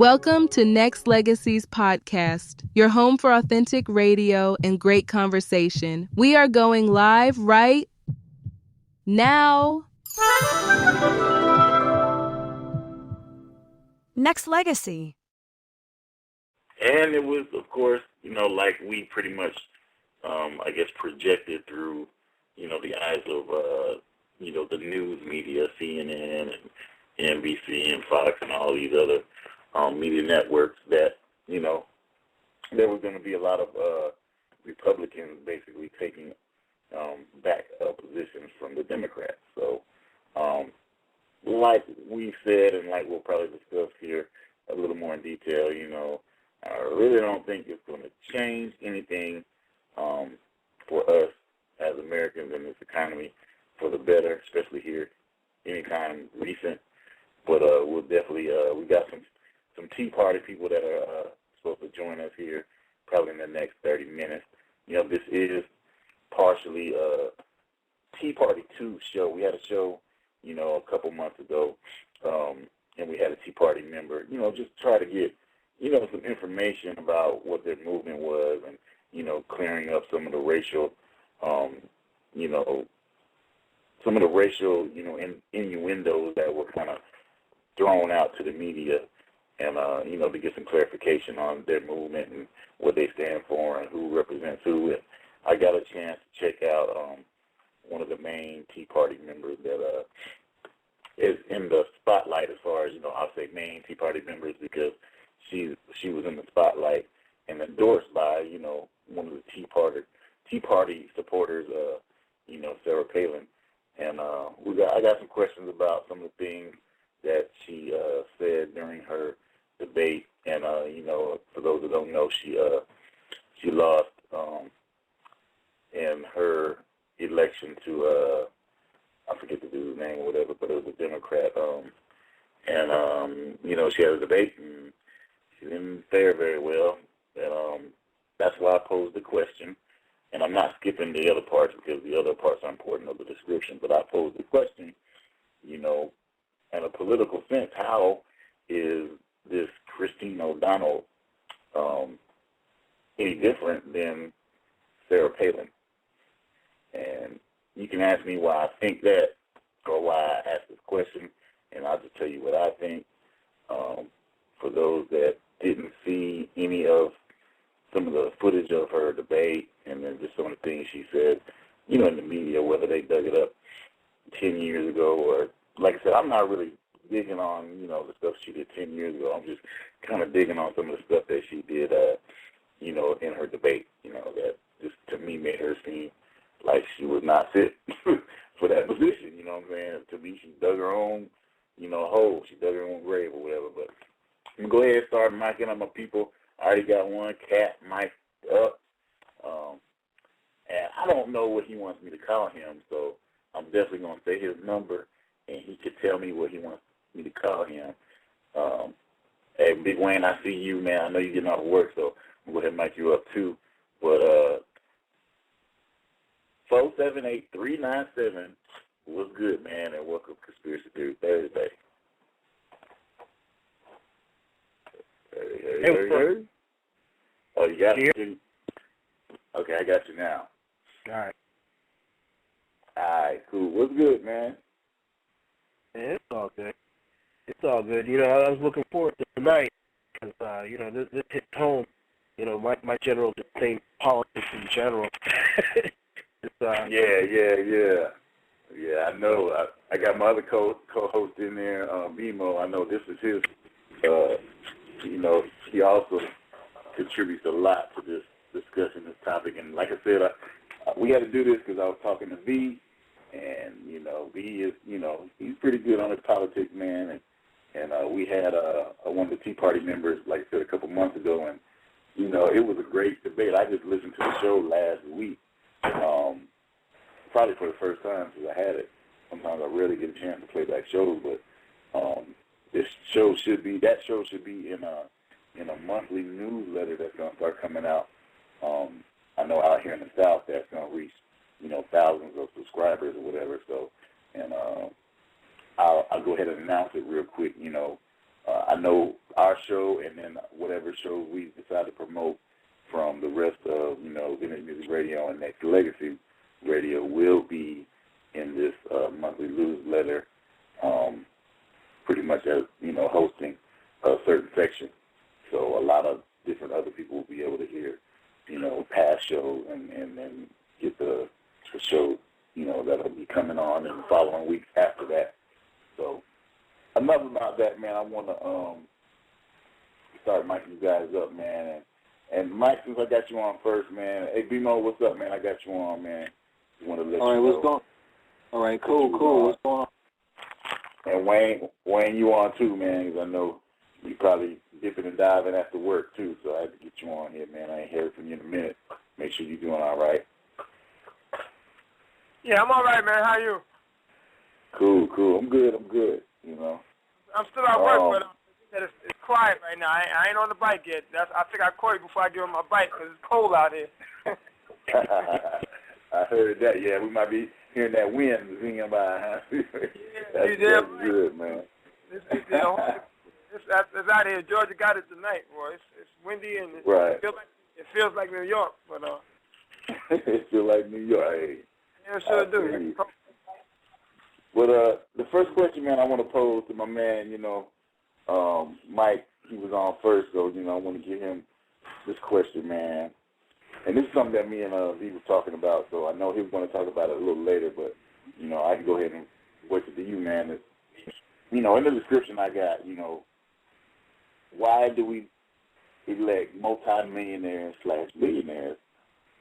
Welcome to Nexxlegacy's podcast, your home for authentic radio and great conversation. We are going live right now. Nexxlegacy. And it was, of course, like we pretty much, projected through, the eyes of, the news media, CNN and NBC and Fox and all these other media networks that, there was going to be a lot of Republicans basically taking back positions from the Democrats. So, like we said and like we'll probably discuss here a little more in detail, I really don't think it's going to change anything for us as Americans in this economy for the better, especially here anytime recent. But we'll definitely, we got some Tea Party people that are supposed to join us here probably in the next 30 minutes. This is partially Tea Party 2 show. We had a show, a couple months ago, and we had a Tea Party member, just try to get, some information about what their movement was and, clearing up some of the racial, innuendos that were kind of thrown out to the media and, to get some clarification on their movement and what they stand for and who represents who. And I got a chance to check out one of the main Tea Party members that is in the spotlight as far as, I'll say main Tea Party members because she was in the spotlight and endorsed by, one of the Tea Party supporters, Sarah Palin. And I got some questions about some of the things that she said during her debate. And, for those that don't know, she lost in her election to, I forget the dude's name or whatever, but it was a Democrat. She had a debate, and she didn't fare very well. And that's why I posed the question. And I'm not skipping the other parts because the other parts are important of the description, but I posed the question, in a political sense, how is this Christine O'Donnell any different than Sarah Palin? And you can ask me why I think that or why I asked this question, and I'll just tell you what I think. For those that didn't see any of some of the footage of her debate and then just some of the things she said, in the media, whether they dug it up 10 years ago or, like I said, I'm not really digging on, the stuff she did 10 years ago. I'm just kind of digging on some of the stuff that she did, in her debate, that just to me made her seem like she was not fit for that position, you know what I'm saying? To me, she dug her own, hole. She dug her own grave or whatever. But I'm going to go ahead and start micing up my people. I already got one cat mic'd up. And I don't know what he wants me to call him, so I'm definitely going to say his number, and he could tell me what he wants me to call him. Hey, Big Wayne, I see you, man. I know you're getting out of work, so I'm going to go ahead and mic you up too. But 478-397, what's good, man, and welcome to Conspiracy Theory Thursday. Hey. Oh, you got me? Okay, I got you now. All right. All right, cool. What's good, man? Yeah, it's all good. It's all good. I was looking forward to tonight because, this hits home. My general disdain politics in general. Yeah, I know. I got my other co-host in there, BMO. I know this is his, he also contributes a lot to this discussion, this topic. And like I said, we had to do this because I was talking to V, and, V is, he's pretty good on his politics, man. And we had one of the Tea Party members, like I said, a couple months ago, and, it was a great debate. I just listened to the show last week, probably for the first time since I had it. Sometimes I rarely get a chance to play back shows, but that show should be in a monthly newsletter that's going to start coming out. I know out here in the South that's going to reach, thousands of subscribers or whatever. So, and I'll go ahead and announce it real quick. I know our show and then whatever show we decide to promote from the rest of, Vintage Music Radio and Nexxlegacy Radio will be in this monthly newsletter, pretty much as, hosting a certain section. So a lot of different other people will be able to hear, past shows and get the show, that'll be coming on in the following weeks after that. So enough about that, man. I want to start miking you guys up, man. And Mike, since I got you on first, man. Hey, B-Mo, what's up, man? I got you on, man. Just want to let All right, you know. what's going on? All right, cool. What's going on? And Wayne, you on too, man, because I know you probably dipping and diving after work too, so I had to get you on here, man. I ain't heard from you in a minute. Make sure you're doing all right. Yeah, I'm all right, man. How are you? Cool. I'm good, I'm still at work, but it's quiet right now. I ain't on the bike yet. I think I call you before I get on my bike because it's cold out here. I heard that. Yeah, we might be hearing that wind singing by. Huh? That's good, man. It's out here. Georgia got it tonight, boy. It's windy and right. It feels like New York, but it feels like New York. Hey. Yeah, sure do. But the first question, man, I want to pose to my man, Mike. He was on first, so I want to give him this question, man. And this is something that me and he was talking about, so I know he was going to talk about it a little later, but, I can go ahead and voice it to you, man. It's, in the description I got, why do we elect multi-millionaires/billionaires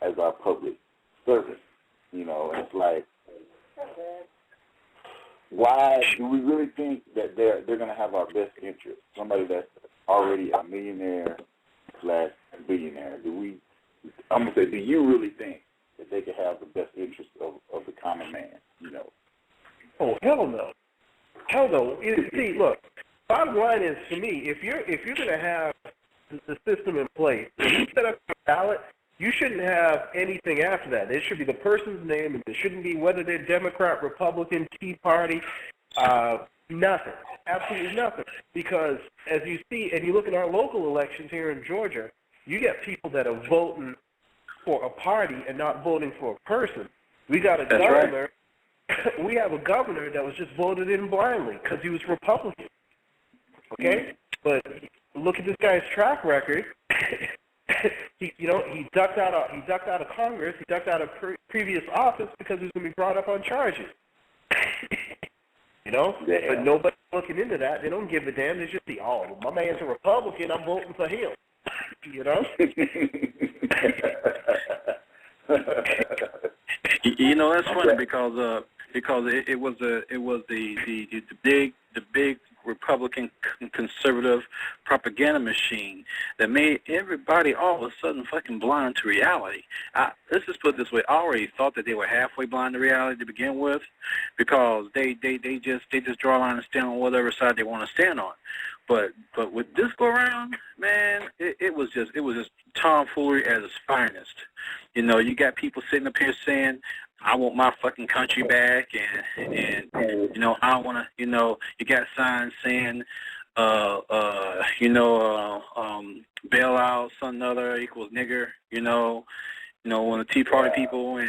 as our public servants? It's like, why do we really think that they're going to have our best interest? Somebody that's already a millionaire/billionaire. I'm going to say, do you really think that they could have the best interest of the common man, Oh, hell no. Hell no. See, look, bottom line is, to me, if you're going to have the system in place, if you set up a ballot, you shouldn't have anything after that. It should be the person's name, and it shouldn't be whether they're Democrat, Republican, Tea Party, nothing. Absolutely nothing. Because as you see, and you look at our local elections here in Georgia, you get people that are voting for a party and not voting for a person. We got a governor. Right. We have a governor that was just voted in blindly because he was Republican. Okay? But look at this guy's track record. He ducked out of Congress. He ducked out of previous office because he was going to be brought up on charges. Yeah. But nobody's looking into that. They don't give a damn. They just see, oh, my man's a Republican. I'm voting for him. That's funny because it was the big Republican conservative propaganda machine that made everybody all of a sudden fucking blind to reality. Let's just put it this way: I already thought that they were halfway blind to reality to begin with, because they just draw a line and stand on whatever side they want to stand on. But with this go around, man, it was just tomfoolery at its finest. You got people sitting up here saying, I want my fucking country back, and I want to, you got signs saying, bailout, something other equals nigger, one of the Tea Party people,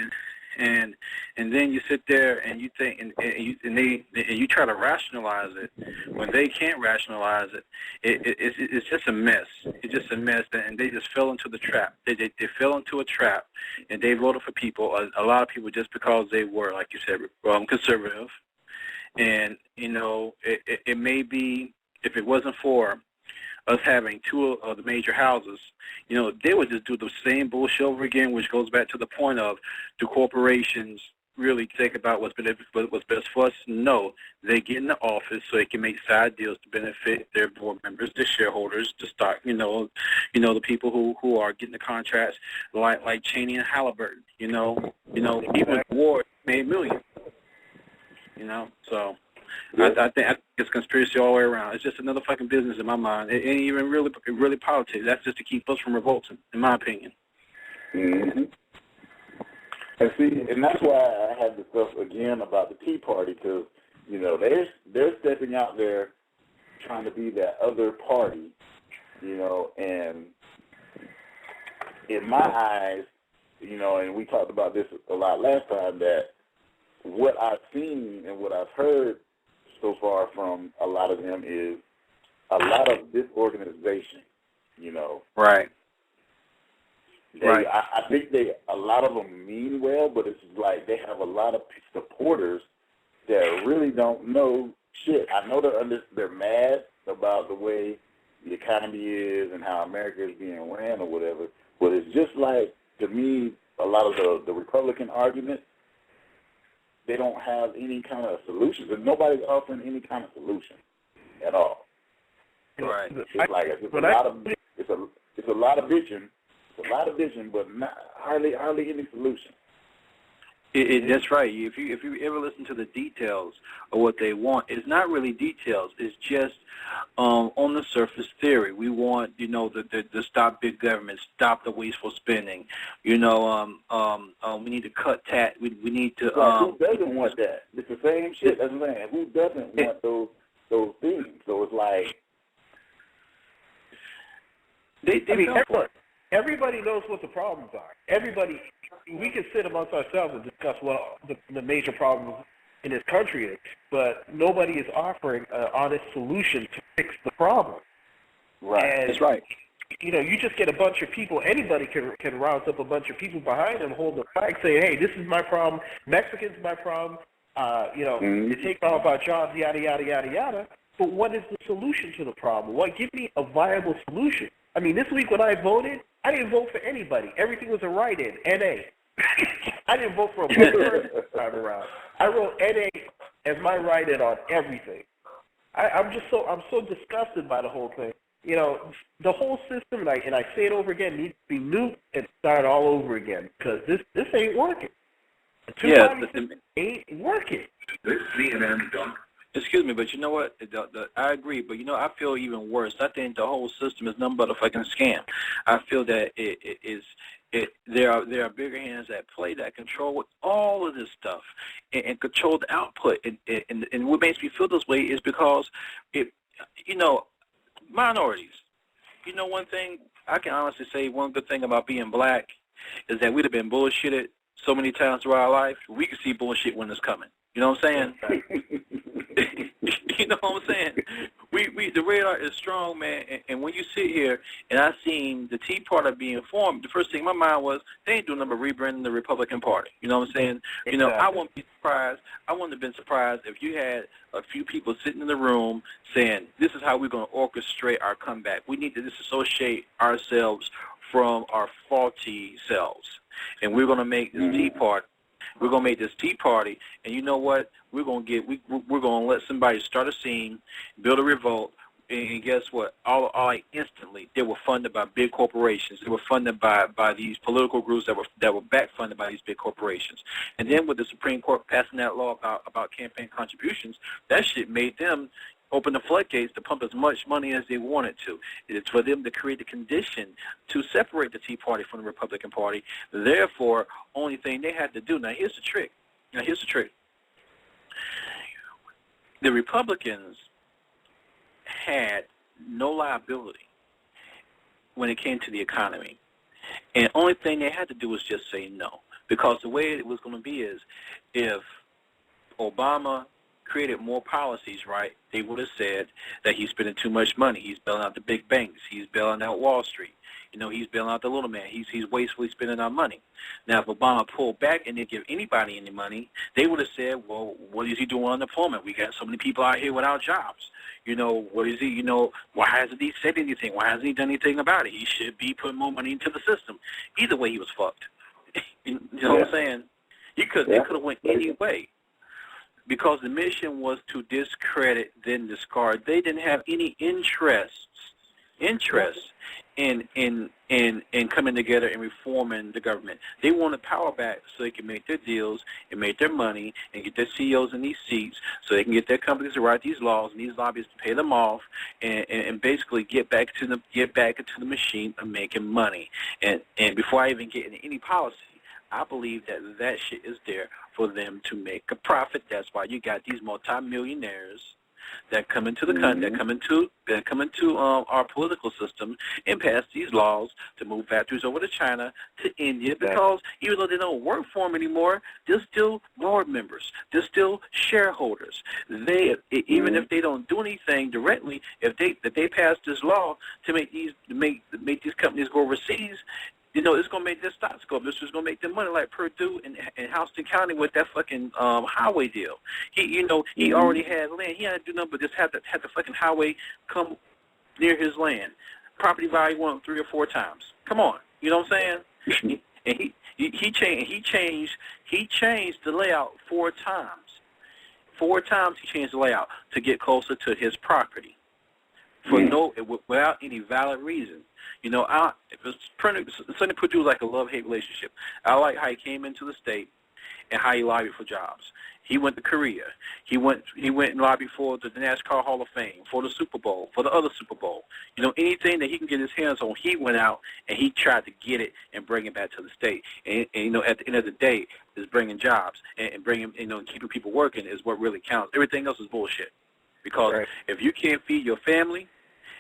and then you sit there and you think, and you try to rationalize it when they can't rationalize it. It's just a mess. It's just a mess, and they just fell into the trap. They fell into a trap, and they voted for people. A lot of people just because they were, like you said, conservative, and it may be, if it wasn't for us having two of the major houses, they would just do the same bullshit over again, which goes back to the point of, do corporations really think about what's best for us? No. They get in the office so they can make side deals to benefit their board members, their shareholders, to start, the people who are getting the contracts, like Cheney and Halliburton, even Ward made millions, so... I think it's conspiracy all the way around. It's just another fucking business in my mind. It ain't even really politics. That's just to keep us from revolting, in my opinion. Mm-hmm. And see, and that's why I had the stuff again about the Tea Party, because they're stepping out there trying to be that other party, you know, and in my eyes, you know, and we talked about this a lot last time, that what I've seen and what I've heard so far from a lot of them is a lot of disorganization, you know. Right. I think a lot of them mean well, but it's like they have a lot of supporters that really don't know shit. I know they're mad about the way the economy is and how America is being ran or whatever, but it's just like, to me, a lot of the Republican arguments, they don't have any kind of solutions, and nobody's offering any kind of solution at all. Right. It's like it's a lot of bitching. It's a lot of vision, but hardly any solution. That's right. If you ever listen to the details of what they want, it's not really details. It's just on the surface theory. We want, you know, the stop big government, stop the wasteful spending. You know, we need to cut tax. We need to. Who doesn't want that? It's the same shit. That's what I'm saying. Who doesn't want those things? So it's like everybody knows what the problems are. We can sit amongst ourselves and discuss what the major problems in this country is, but nobody is offering an honest solution to fix the problem. Right. And, that's right. You know, you just get a bunch of people. Anybody can rouse up a bunch of people behind them, hold the flag, say, "Hey, this is my problem. Mexicans my problem. You know, you take off our jobs, yada yada yada yada." But what is the solution to the problem? Give me a viable solution. I mean, this week when I voted, I didn't vote for anybody. Everything was a write-in, N.A. I didn't vote for a black person this time around. I wrote N.A. as my write-in on everything. I'm so disgusted by the whole thing. You know, the whole system, and I say it over again, needs to be nuked and start all over again, because this ain't working. The two-party system ain't working. This CNN dump. Excuse me, but you know what? I agree, but you know, I feel even worse. I think the whole system is nothing but a fucking scam. I feel that there are bigger hands at play that control all of this stuff and control the output. And what makes me feel this way is because minorities. You know, one thing I can honestly say, one good thing about being black is that we'd have been bullshitted so many times throughout our life. We can see bullshit when it's coming. You know what I'm saying? You know what I'm saying? The radar is strong, man. And when you sit here and I seen the Tea Party being formed, the first thing in my mind was they ain't doing nothing but rebranding the Republican Party. You know what I'm saying? You know, I wouldn't be surprised. I wouldn't have been surprised if you had a few people sitting in the room saying, "This is how we're going to orchestrate our comeback. We need to disassociate ourselves from our faulty selves, and we're going to make this Tea Party. We're gonna make this Tea Party, and you know what? We're gonna let somebody start a scene, build a revolt, and guess what? All instantly, they were funded by big corporations. They were funded by these political groups that were back funded by these big corporations. And then with the Supreme Court passing that law about campaign contributions, that shit made them open the floodgates to pump as much money as they wanted to. It's for them to create the condition to separate the Tea Party from the Republican Party. Therefore, only thing they had to do, now here's the trick. The Republicans had no liability when it came to the economy. And the only thing they had to do was just say no. Because the way it was going to be is if Obama created more policies, right, they would have said that he's spending too much money. He's bailing out the big banks. He's bailing out Wall Street. You know, he's bailing out the little man. He's wastefully spending our money. Now, if Obama pulled back and didn't give anybody any money, they would have said, well, what is he doing on unemployment? We got so many people out here without jobs. You know, what is he, you know, why hasn't he said anything? Why hasn't he done anything about it? He should be putting more money into the system. Either way, he was fucked. You know what I'm saying? They could have went any way. Because the mission was to discredit, then discard. They didn't have any interest in coming together and reforming the government. They wanted power back so they can make their deals and make their money and get their CEOs in these seats so they can get their companies to write these laws and these lobbyists to pay them off and basically get back into the machine of making money. And before I even get into any policy, I believe that shit is there for them to make a profit. That's why you got these multimillionaires that come into the country, that come into our political system and pass these laws to move factories over to China, to India, because even though they don't work for them anymore, they're still board members. They're still shareholders. They, even if they don't do anything directly, if they pass this law to make these companies go overseas, you know, it's going to make their stocks go up. This is going to make them money, like Purdue and Houston County with that fucking highway deal. He already had land. He had to do nothing but just have the fucking highway come near his land. Property value went up 3 or 4 times. Come on, you know what I'm saying? And he changed the layout 4 times. 4 times he changed the layout to get closer to his property, without any valid reason. You know, Sonny Purdue was like a love-hate relationship. I like how he came into the state and how he lobbied for jobs. He went to Korea. He went and lobbied for the NASCAR Hall of Fame, for the Super Bowl, for the other Super Bowl. You know, anything that he can get his hands on, he went out and he tried to get it and bring it back to the state. And you know, at the end of the day, is bringing jobs and bringing, you know, keeping people working is what really counts. Everything else is bullshit. Because if you can't feed your family,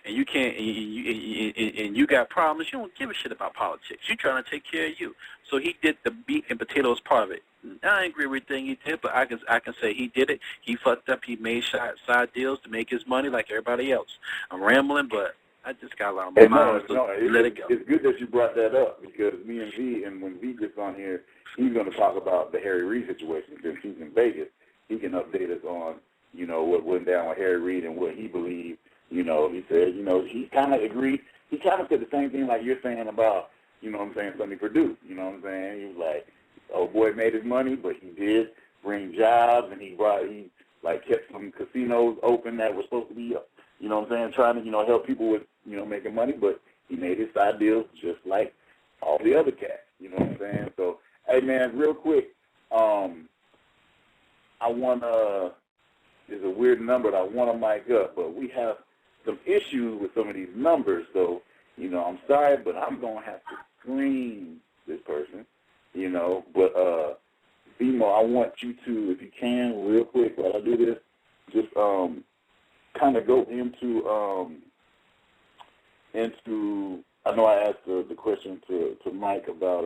and you can't, and you got problems, you don't give a shit about politics. You're trying to take care of you. So he did the meat and potatoes part of it. I agree with everything he did, but I can say he did it. He fucked up. He made side deals to make his money like everybody else. I'm rambling, but I just got a lot of my mind. Let it go. It's good that you brought that up, because me and V, and when V gets on here, he's going to talk about the Harry Reid situation. Since he's in Vegas, he can update us on, you know, what went down with Harry Reid and what he believed. You know, he said, you know, he kind of agreed. He kind of said the same thing like you're saying about, you know what I'm saying, Sonny Purdue. You know what I'm saying? He was like, oh, boy made his money, but he did bring jobs, and he kept some casinos open that were supposed to be, you know what I'm saying, trying to, you know, help people with, you know, making money, but he made his side deals just like all the other cats. You know what I'm saying? So, hey, man, real quick, I want to, there's a weird number that I want to mic up, but we have some issues with some of these numbers, so, you know, I'm sorry, but I'm going to have to screen this person, you know, but, Bimo, I want you to, if you can, real quick, while I do this, just kind of go into, I know I asked the question to Mike about,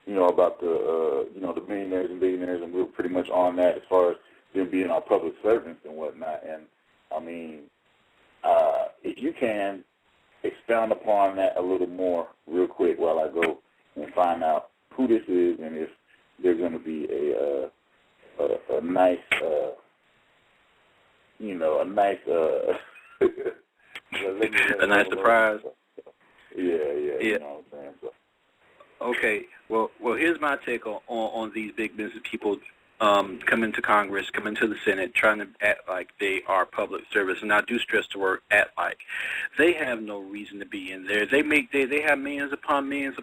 you know, about the, you know, the millionaires and billionaires, and we were pretty much on that as far as them being our public servants and whatnot, and I mean, if you can expound upon that a little more real quick while I go and find out who this is and if they're going to be a nice, you know, a nice, a nice surprise. Yeah. You know what I'm saying? So. Okay. Well, here's my take on these big business people coming to Congress, coming to the Senate, trying to act like they are public service, and I do stress the word "act like." They have no reason to be in there. They have millions upon millions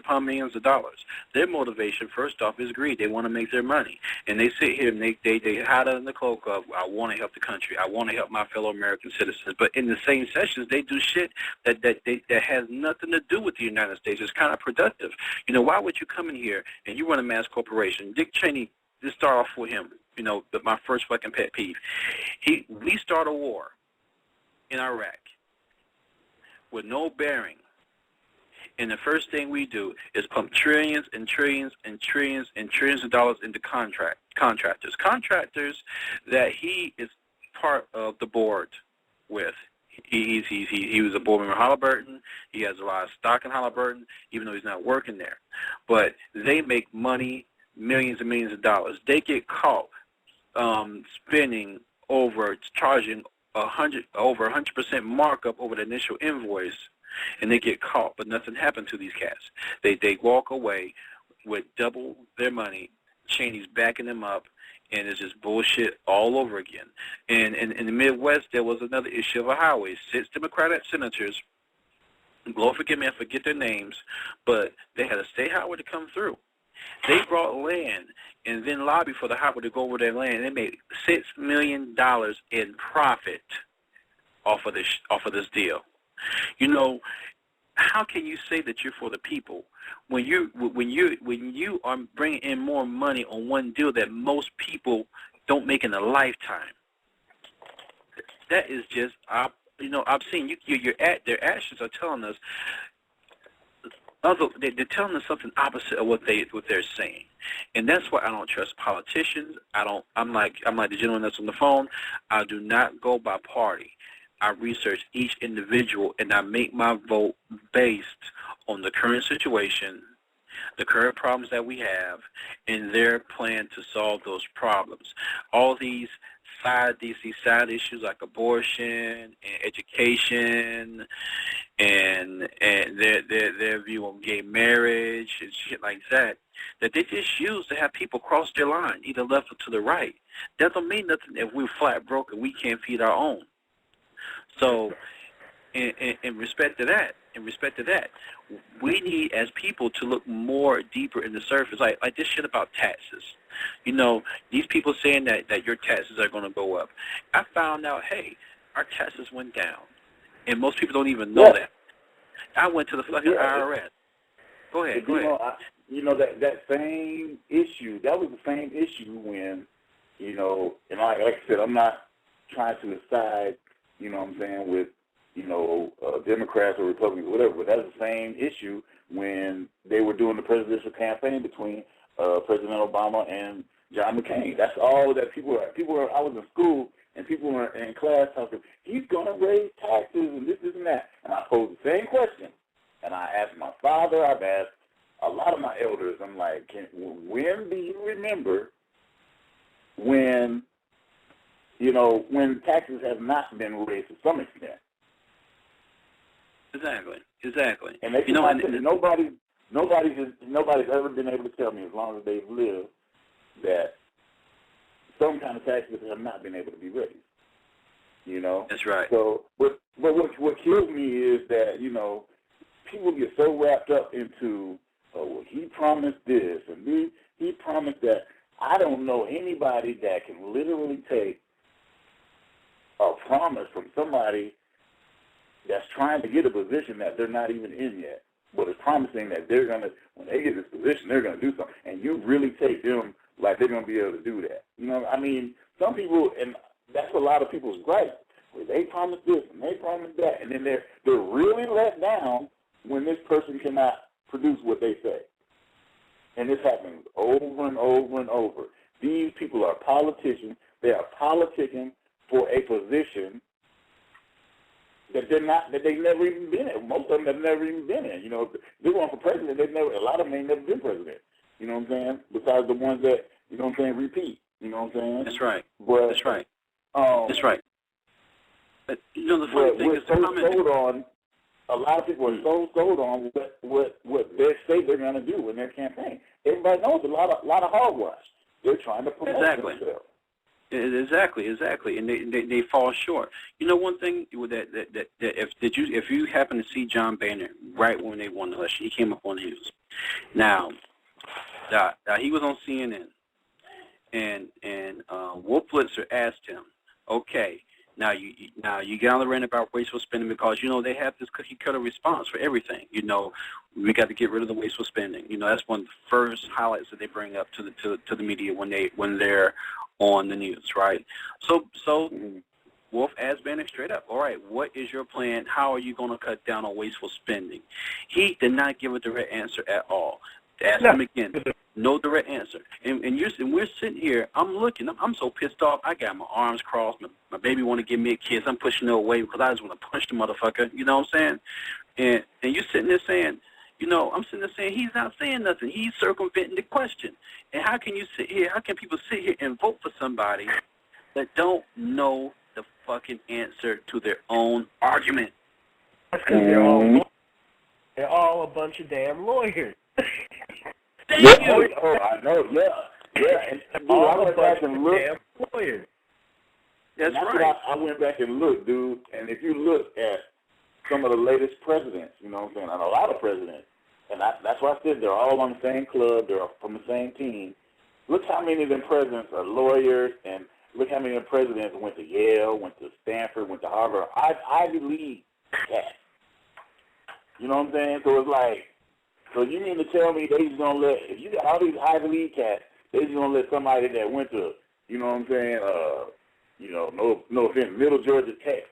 of dollars. Their motivation, first off, is greed. They want to make their money, and they sit here and they hide under the cloak of, I want to help the country, I want to help my fellow American citizens. But in the same sessions, they do shit that has nothing to do with the United States. It's kind of productive. You know, why would you come in here and you run a mass corporation? Dick Cheney. Let's start off with him. You know, my first fucking pet peeve. We start a war in Iraq with no bearing, and the first thing we do is pump trillions and trillions and trillions and trillions of dollars into contractors that he is part of the board with. He was a board member of Halliburton. He has a lot of stock in Halliburton, even though he's not working there. But they make money. Millions and millions of dollars. They get caught spending charging over 100% markup over the initial invoice, and they get caught, but nothing happened to these cats. They walk away with double their money. Cheney's backing them up, and it's just bullshit all over again. And in the Midwest, there was another issue of a highway. 6 Democratic senators, Lord forgive me, I forget their names, but they had a state highway to come through. They brought land and then lobbied for the highway to go over their land, and they made $6 million in profit off of this deal. You know, how can you say that you're for the people when you are bringing in more money on one deal that most people don't make in a lifetime? that is just, I've seen their actions are telling us. They're telling us something opposite of what they're saying, and that's why I don't trust politicians. I'm like the gentleman that's on the phone. I do not go by party. I research each individual, and I make my vote based on the current situation, the current problems that we have, and their plan to solve those problems. All these side issues like abortion and education and their view on gay marriage and shit like that they just use to have people cross their line, either left or to the right. That don't mean nothing if we're flat broke and we can't feed our own. So in respect to that, we need as people to look more deeper in the surface, like this shit about taxes. These people saying that your taxes are going to go up. I found out, hey, our taxes went down, and most people don't even know that. I went to the fucking IRS. Go ahead. That same issue. That was the same issue when, and like I said, I'm not trying to decide, with Democrats or Republicans or whatever, but that's the same issue when they were doing the presidential campaign between President Obama and John McCain. That's all that people were. I was in school and people were in class talking, he's going to raise taxes and this and that. And I posed the same question. And I asked my father, I've asked a lot of my elders, I'm like, when do you remember when taxes have not been raised to some extent? Exactly. And they nobody's ever been able to tell me, as long as they've lived, that some kind of taxes have not been able to be raised. That's right. So, what kills me is that people get so wrapped up into, he promised this and he promised that. I don't know anybody that can literally take a promise from somebody that's trying to get a position that they're not even in yet, but is promising that they're going to, when they get this position, they're going to do something, and you really take them like they're going to be able to do that. Some people, and that's a lot of people's gripe, where they promise this and they promise that, and then they're really let down when this person cannot produce what they say. And this happens over and over and over. These people are politicians. They are politicking for a position that they've never even been in. Most of them have never even been in. If they're going for president, a lot of them ain't never been president. You know what I'm saying? Besides the ones that, repeat. You know what I'm saying? That's right. But, that's right. That's right. But, the funny thing is, a lot of people are so sold on what they say they're going to do in their campaign. Everybody knows a lot of hogwash. They're trying to promote themselves. Exactly, and they fall short. One thing that if you happen to see John Boehner right when they won the election, he came up on the news. Now he was on CNN, and Wolf Blitzer asked him, okay. Now you get on the rant about wasteful spending because they have this cookie cutter response for everything. We got to get rid of the wasteful spending. That's one of the first highlights that they bring up to the media when they're on the news, right? So Wolf asked Bannock straight up, all right, what is your plan? How are you going to cut down on wasteful spending? He did not give a direct answer at all. Ask him again. No direct answer. And we're sitting here. I'm looking. I'm so pissed off. I got my arms crossed. My baby want to give me a kiss. I'm pushing her away because I just want to punch the motherfucker. You know what I'm saying? And you're sitting there saying, I'm sitting there saying he's not saying nothing. He's circumventing the question. And how can you sit here? How can people sit here and vote for somebody that don't know the fucking answer to their own argument? That's because they're all a bunch of damn lawyers. Thank you. Oh, I know. Yeah. And dude, I went back and looked. Lawyers. That's right. I went back and looked, dude. And if you look at some of the latest presidents, you know what I'm saying, and a lot of presidents, and that's why I said they're all on the same club. They're from the same team. Look how many of them presidents are lawyers, and look how many of them presidents went to Yale, went to Stanford, went to Harvard. Ivy League cats. You know what I'm saying? So it's like, so you mean to tell me they just gonna let, if you got all these Ivy League cats, they just gonna let somebody that went to, you know what I'm saying, no offense, Middle Georgia Tech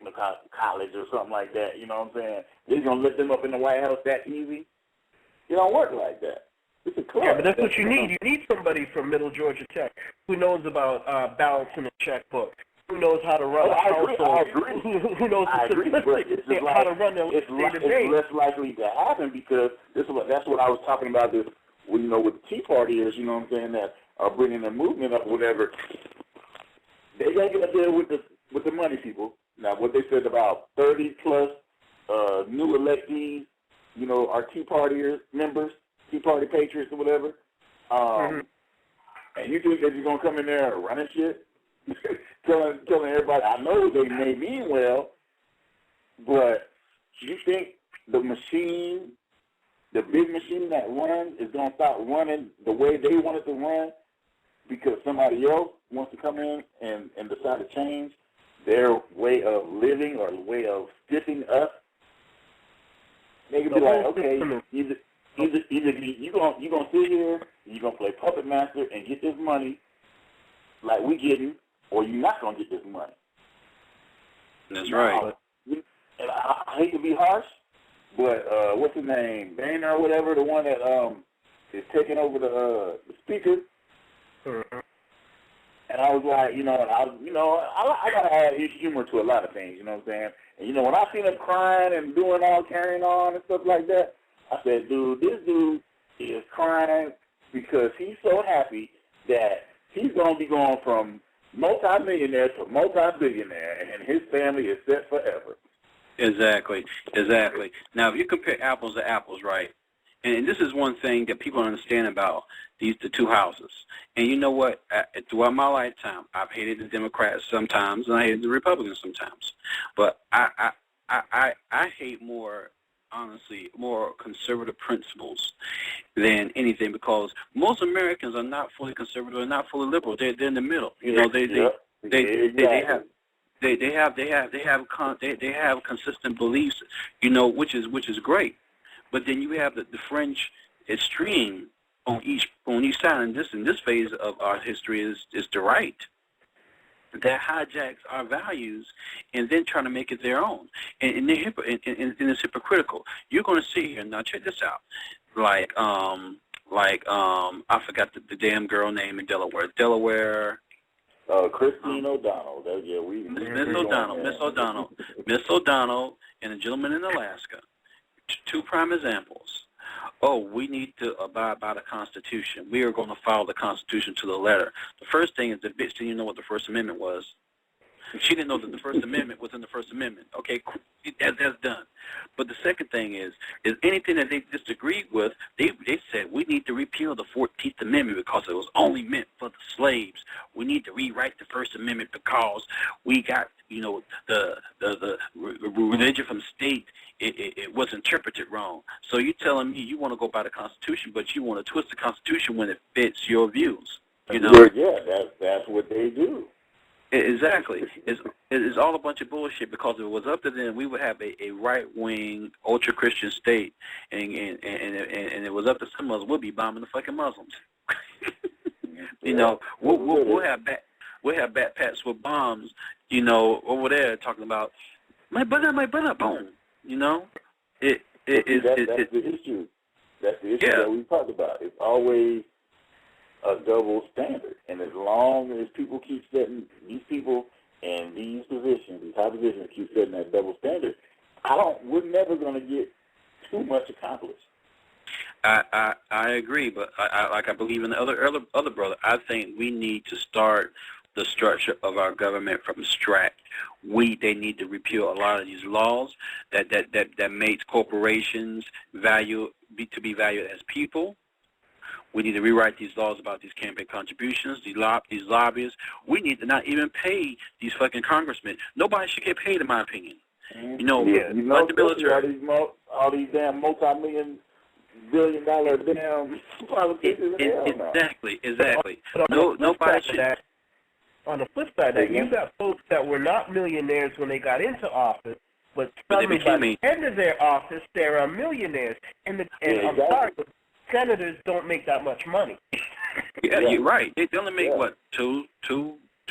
College or something like that. You know what I'm saying? They're gonna let them up in the White House that easy? It don't work like that. It's a club. Yeah, but that's what you need. You need somebody from Middle Georgia Tech who knows about balancing a checkbook, who knows how to run a household, I agree. who knows I agree, but it's just how to run their day-to-day. It's less likely to happen because that's what I was talking about. This, with the Tea Partyers, you know what I'm saying, that are bringing the movement up, whatever. They gotta get up there with the money people. Now, what they said about 30 plus new electees, our Tea Party members, Tea Party patriots or whatever. And you think that you're gonna come in there running shit, telling everybody, I know they may mean well, but you think the machine, the big machine that runs, is gonna stop running the way they want it to run because somebody else wants to come in and decide to change their way of living or way of stiffing us? They could be like, okay, either you're gonna sit here, you're gonna play puppet master and get this money like we getting, or you're not gonna get this money. That's right. And I hate to be harsh, but what's his name, Boehner or whatever, the one that is taking over the speaker. And I was like, I gotta add humor to a lot of things, you know what I'm saying? And when I seen him crying and carrying on and stuff like that, I said, dude, this dude is crying because he's so happy that he's gonna be going from multi-millionaire to multi-billionaire, and his family is set forever. Exactly. Now, if you compare apples to apples, right? And this is one thing that people don't understand about the two houses. And you know what? Throughout my lifetime, I've hated the Democrats sometimes, and I hated the Republicans sometimes. But I hate more conservative principles than anything, because most Americans are not fully conservative or not fully liberal. They're in the middle. They have consistent beliefs, which is great. But then you have the fringe extreme on each side, and this phase of our history is the right that hijacks our values and then trying to make it their own, and it's hypocritical. You're going to sit here now. Check this out, I forgot the damn girl name in Delaware. Christine O'Donnell. Miss O'Donnell, and a gentleman in Alaska. Two prime examples. Oh, we need to abide by the Constitution. We are going to follow the Constitution to the letter. The first thing is the bitch didn't know what the First Amendment was. She didn't know that the First Amendment was in the First Amendment. Okay, cool. That's done. But the second thing is anything that they disagreed with, they said we need to repeal the 14th Amendment because it was only meant for the slaves. We need to rewrite the First Amendment because we got, the religion from state, it was interpreted wrong. So you're telling me you want to go by the Constitution, but you want to twist the Constitution when it fits your views. Yeah, that's what they do. Exactly. It's all a bunch of bullshit, because if it was up to them, we would have a right-wing, ultra-Christian state, and it was up to some of us, we'll be bombing the fucking Muslims. We'll have backpacks with bombs, over there talking about, my brother, boom, That's the issue. That's the issue that we talked about. It's always a double standard, and as long as people keep setting, these people in these positions, these high positions, keep setting that double standard, we're never going to get too much accomplished. I agree, but I believe in the other brother. I think we need to start the structure of our government from scratch. They need to repeal a lot of these laws that makes corporations be valued as people. We need to rewrite these laws about these campaign contributions, these lobbyists. We need to not even pay these fucking congressmen. Nobody should get paid, in my opinion. Like the military. All these damn multi-million, billion-dollar damn politicians. Exactly. Nobody should. On the flip side, that you got folks that were not millionaires when they got into office, but suddenly by the end of their office, they're millionaires. I'm sorry, but senators don't make that much money. Yeah, you're right. They only make what, $2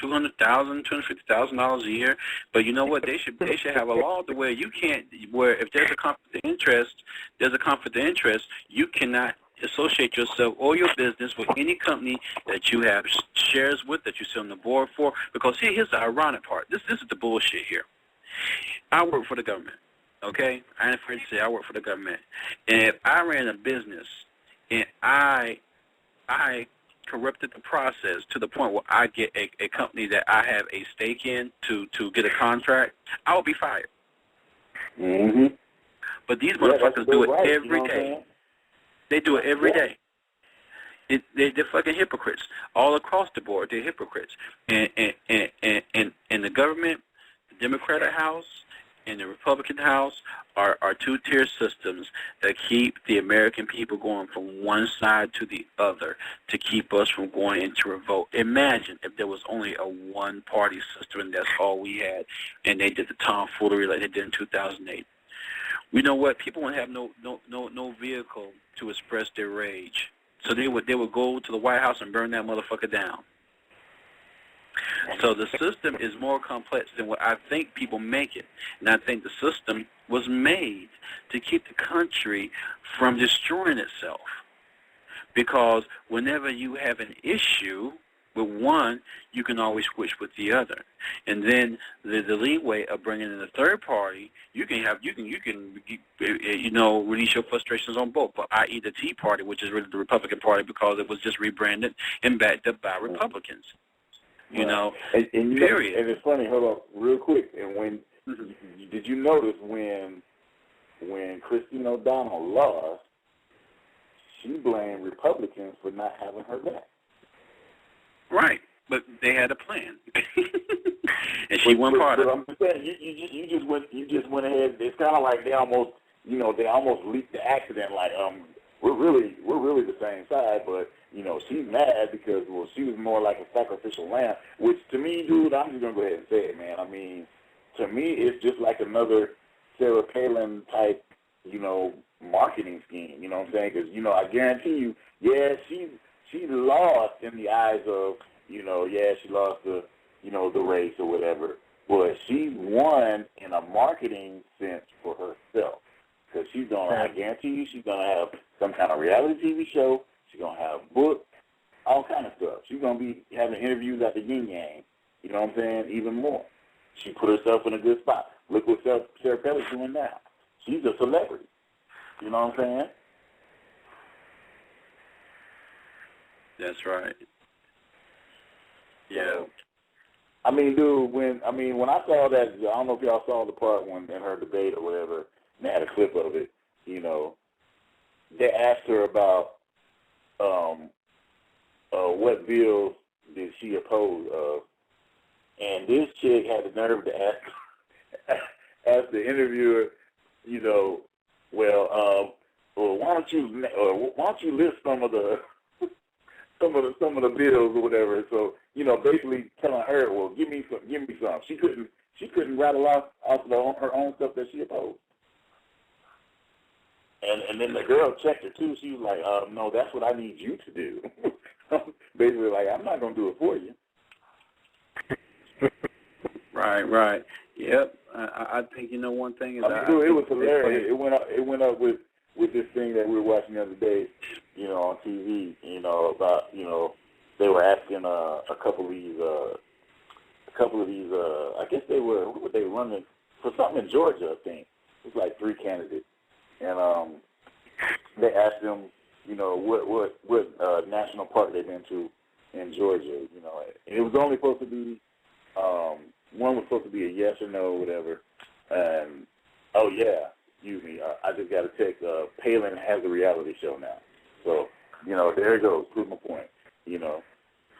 $250,000 a year. But you know what? They should have a law to where you can't, where if there's a conflict of interest, you cannot associate yourself or your business with any company that you have shares with, that you sit on the board for. Because here's the ironic part. This is the bullshit here. I work for the government. Okay, I ain't afraid to say I work for the government. And if I ran a business and I corrupted the process to the point where I get a company that I have a stake in to get a contract, I will be fired. Mm-hmm. But these motherfuckers do it every day. They do it every day. They're fucking hypocrites all across the board. They're hypocrites. And the government, the Democratic House, and the Republican House are two-tier systems that keep the American people going from one side to the other to keep us from going into revolt. Imagine if there was only a one-party system and that's all we had, and they did the tomfoolery like they did in 2008. You know what? People wouldn't have no vehicle to express their rage, so they would go to the White House and burn that motherfucker down. So the system is more complex than what I think people make it. And I think the system was made to keep the country from destroying itself. Because whenever you have an issue with one, you can always switch with the other. And then the leeway of bringing in a third party, you can release your frustrations on both. But i.e. the Tea Party, which is really the Republican Party, because it was just rebranded and backed up by Republicans. You know, and period. And it's funny, hold on, real quick. And when did you notice when Christine O'Donnell lost, she blamed Republicans for not having her back. Right, but they had a plan, and she won part of it. I'm just saying, you just went ahead. It's kind of like they almost leaked the accident. Like we're really the same side, but. You know, she's mad because, well, she was more like a sacrificial lamb, which to me, dude, I'm just going to go ahead and say it, man. I mean, to me, it's just like another Sarah Palin type, marketing scheme, you know what I'm saying? Because, I guarantee you, yeah, she lost in the eyes of, she lost the race or whatever, but she won in a marketing sense for herself. Because I guarantee you, she's going to have some kind of reality TV show. She's going to have books, all kind of stuff. She's going to be having interviews at the Yin Yang, you know what I'm saying, even more. She put herself in a good spot. Look what Sarah Palin's doing now. She's a celebrity, you know what I'm saying? That's right. Yeah. I mean, dude, when I saw that, I don't know if y'all saw the part when in her debate or whatever, and they had a clip of it, they asked her about what bills did she oppose of, and this chick had the nerve to ask the interviewer, well, why don't you list some of the bills or whatever? So basically telling her, well, give me some. She couldn't rattle off her own stuff that she opposed. And then the girl checked her, too. She was like, no, that's what I need you to do. Basically, like, I'm not going to do it for you. Right. Yep. I think, one thing is... it was hilarious. It went up with this thing that we were watching the other day, on TV, about, they were asking a couple of these, I guess they were running for something in Georgia, I think. It was like 3 candidates. And they asked them, what national park they've been to in Georgia, And it was only supposed to be, one was supposed to be a yes or no or whatever. And, oh, yeah, excuse me, I just got to text, Palin has a reality show now. So, there it goes, prove my point,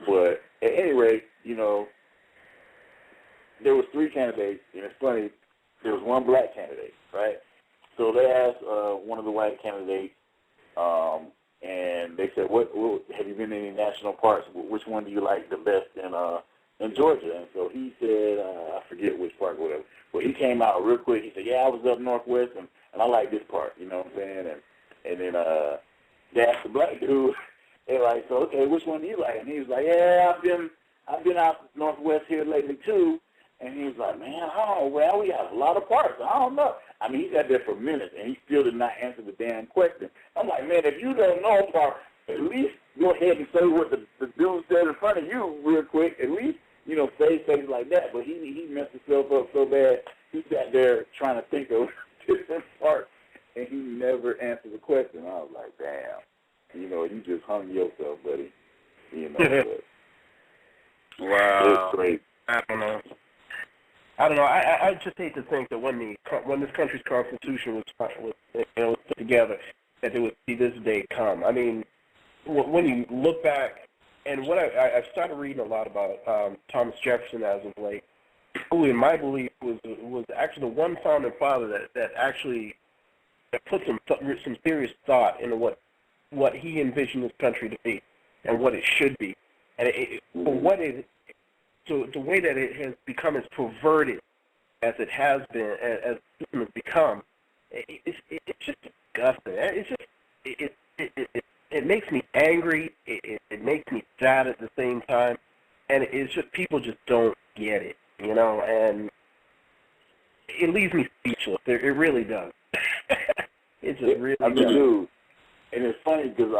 But at any rate, there was 3 candidates, and it's funny, there was 1 black candidate, right? So they asked one of the white candidates, and they said, "What have you been in any national parks? Which one do you like the best in Georgia?" And so he said, I forget which park or whatever, but he came out real quick. He said, "Yeah, I was up northwest, and I like this park." You know what I'm saying? And then they asked the black dude, they're like, "So okay, which one do you like?" And he was like, "Yeah, I've been out northwest here lately too, and he was like, man, oh well, we have a lot of parks. I don't know. I mean, he sat there for minutes, and he still did not answer the damn question. I'm like, man, if you don't know a park, at least go ahead and say what the dude said in front of you real quick. At least, say things like that. But he messed himself up so bad. He sat there trying to think of different parts, and he never answered the question. I was like, damn, you just hung yourself, buddy. But, wow. It's great. I don't know. I just hate to think that when this country's constitution was put together, that there would see this day come. I mean, when you look back, and what I've started reading a lot about Thomas Jefferson as of late, who, in my belief, was actually the one founding father that actually put some serious thought into what he envisioned this country to be and what it should be, and so the way that it has become as perverted as it has been, as the system has become, it's just disgusting. It makes me angry. It makes me sad at the same time, and it's just people just don't get it, and it leaves me speechless. It really does. It just really does. Dude, and it's funny because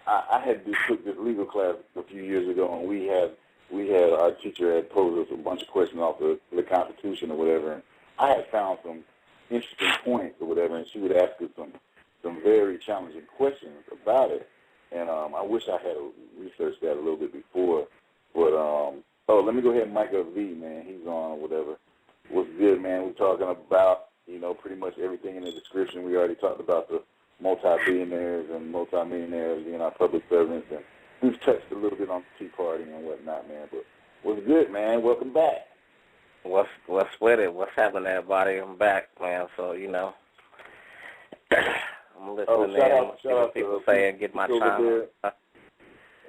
I took this legal class a few years ago, and we had our teacher had posed us a bunch of questions off the Constitution or whatever, and I had found some interesting points or whatever, and she would ask us some very challenging questions about it, and I wish I had researched that a little bit before, but let me go ahead and mic up V, man. He's on or whatever. What's good, man? We're talking about pretty much everything in the description. We already talked about the multi-billionaires and multi-millionaires being our public servants, and we've touched a little bit on the Tea Party and whatnot, man. But what's good, man? Welcome back. What's with it? What's happening, everybody? I'm back, man. So I'm listening in. See what people say and get my time.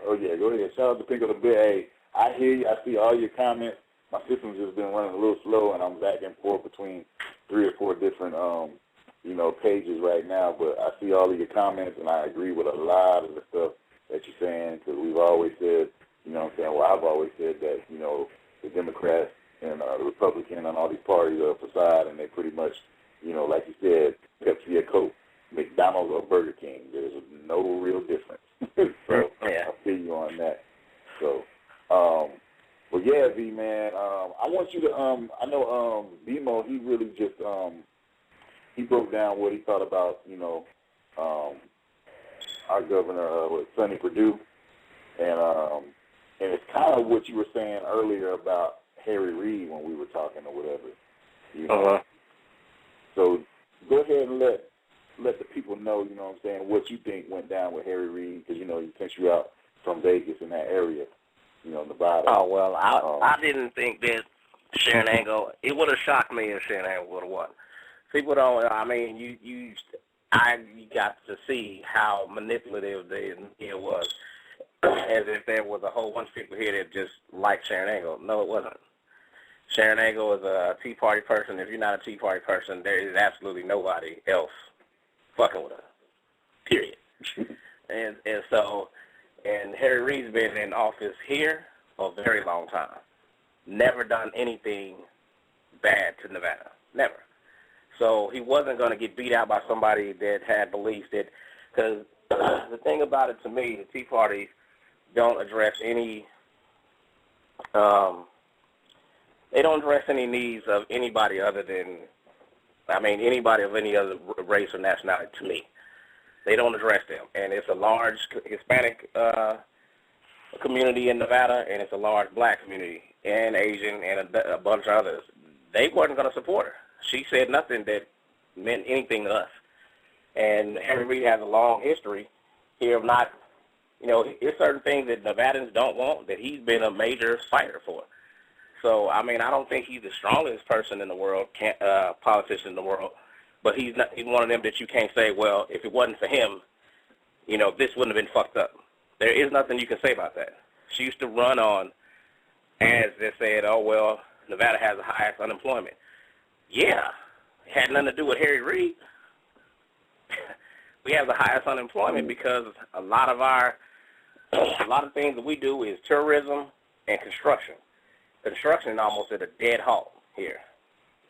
Oh yeah, go ahead. Shout out to Pink of the Bear. Hey, I hear you. I see all your comments. My system's just been running a little slow, and I'm back and forth between 3 or 4 different pages right now. But I see all of your comments, and I agree with a lot of the stuff that you're saying, because we've always said, well, I've always said that, the Democrats and the Republican and all these parties are a facade, and they pretty much, like you said, Pepsi or Coke, McDonald's or Burger King. There's no real difference. So yeah. I feel you on that. So, well, yeah, V, man, I want you to, I know BMO, he really just, he broke down what he thought about, our governor, Sonny Perdue, and it's kind of what you were saying earlier about Harry Reid when we were talking or whatever. So go ahead and let the people know, what you think went down with Harry Reid, because, since you're out from Vegas in that area, Nevada. Oh, well, I didn't think that Sharon Angle, it would have shocked me if Sharon Angle would have won. People don't, you got to see how manipulative the media was, as if there was a whole bunch of people here that just liked Sharon Angle. No, it wasn't. Sharon Angle is a Tea Party person. If you're not a Tea Party person, there is absolutely nobody else fucking with her, period. and Harry Reid's been in office here for a very long time. Never done anything bad to Nevada. Never. So he wasn't going to get beat out by somebody that had beliefs that, because the thing about it to me, the Tea Party don't address any, they don't address any needs of anybody other than, anybody of any other race or nationality to me. They don't address them. And it's a large Hispanic community in Nevada, and it's a large black community, and Asian, and a bunch of others. They weren't going to support her. She said nothing that meant anything to us. And Harry Reid has a long history here of not, there's certain things that Nevadans don't want that he's been a major fighter for. So, I don't think he's the strongest person in the world, politician in the world, but he's one of them that you can't say, well, if it wasn't for him, this wouldn't have been fucked up. There is nothing you can say about that. She used to run on ads that said, oh, well, Nevada has the highest unemployment. Yeah, it had nothing to do with Harry Reid. We have the highest unemployment because a lot of things that we do is tourism, and construction. Construction is almost at a dead halt here.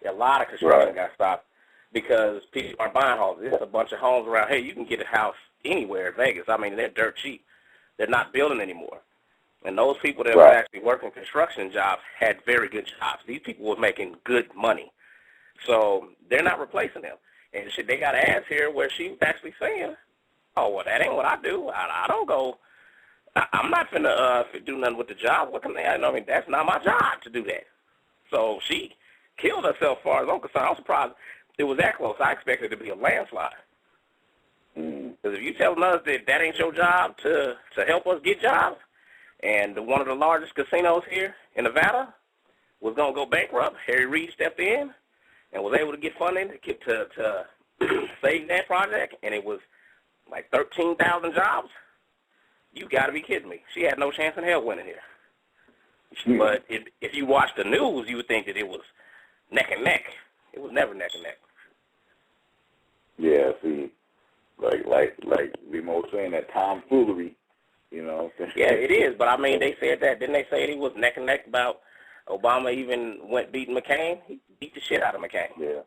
A lot of construction got stopped because people aren't buying homes. There's a bunch of homes around here. You can get a house anywhere in Vegas. I mean, they're dirt cheap. They're not building anymore. And those people that were actually working construction jobs had very good jobs. These people were making good money. So they're not replacing them. And they got ads here where she was actually saying, oh, well, that ain't what I do. I don't go. I'm not finna do nothing with the job. What can they? I mean, that's not my job to do that. So she killed herself, as far as I'm concerned. I'm surprised it was that close. I expected it to be a landslide. Because if you're telling us that ain't your job to help us get jobs, and one of the largest casinos here in Nevada was going to go bankrupt, Harry Reid stepped in and was able to get funding to save that project, and it was like 13,000 jobs. You got to be kidding me. She had no chance in hell winning here. But if you watch the news, you would think that it was neck and neck. It was never neck and neck. Yeah, see, like Remo saying, that tomfoolery, you know. Yeah, it is. But, I mean, they said that. Didn't they say it was neck and neck about Obama even went beating McCain? He beat the shit out of McCain. Yeah.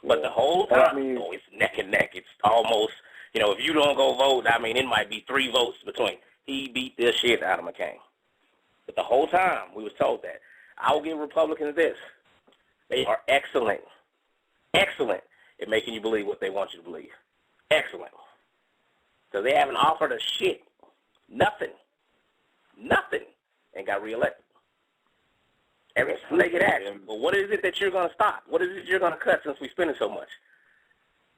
But the whole time, it's neck and neck. It's almost, you know, if you don't go vote, I mean, it might be 3 votes between. He beat the shit out of McCain. But the whole time, we was told that. I will give Republicans this. They are excellent at making you believe what they want you to believe. Excellent. So they haven't offered a shit. Nothing, and got reelected. Every time they get asked, but what is it that you're going to stop? What is it you're going to cut since we're spending so much?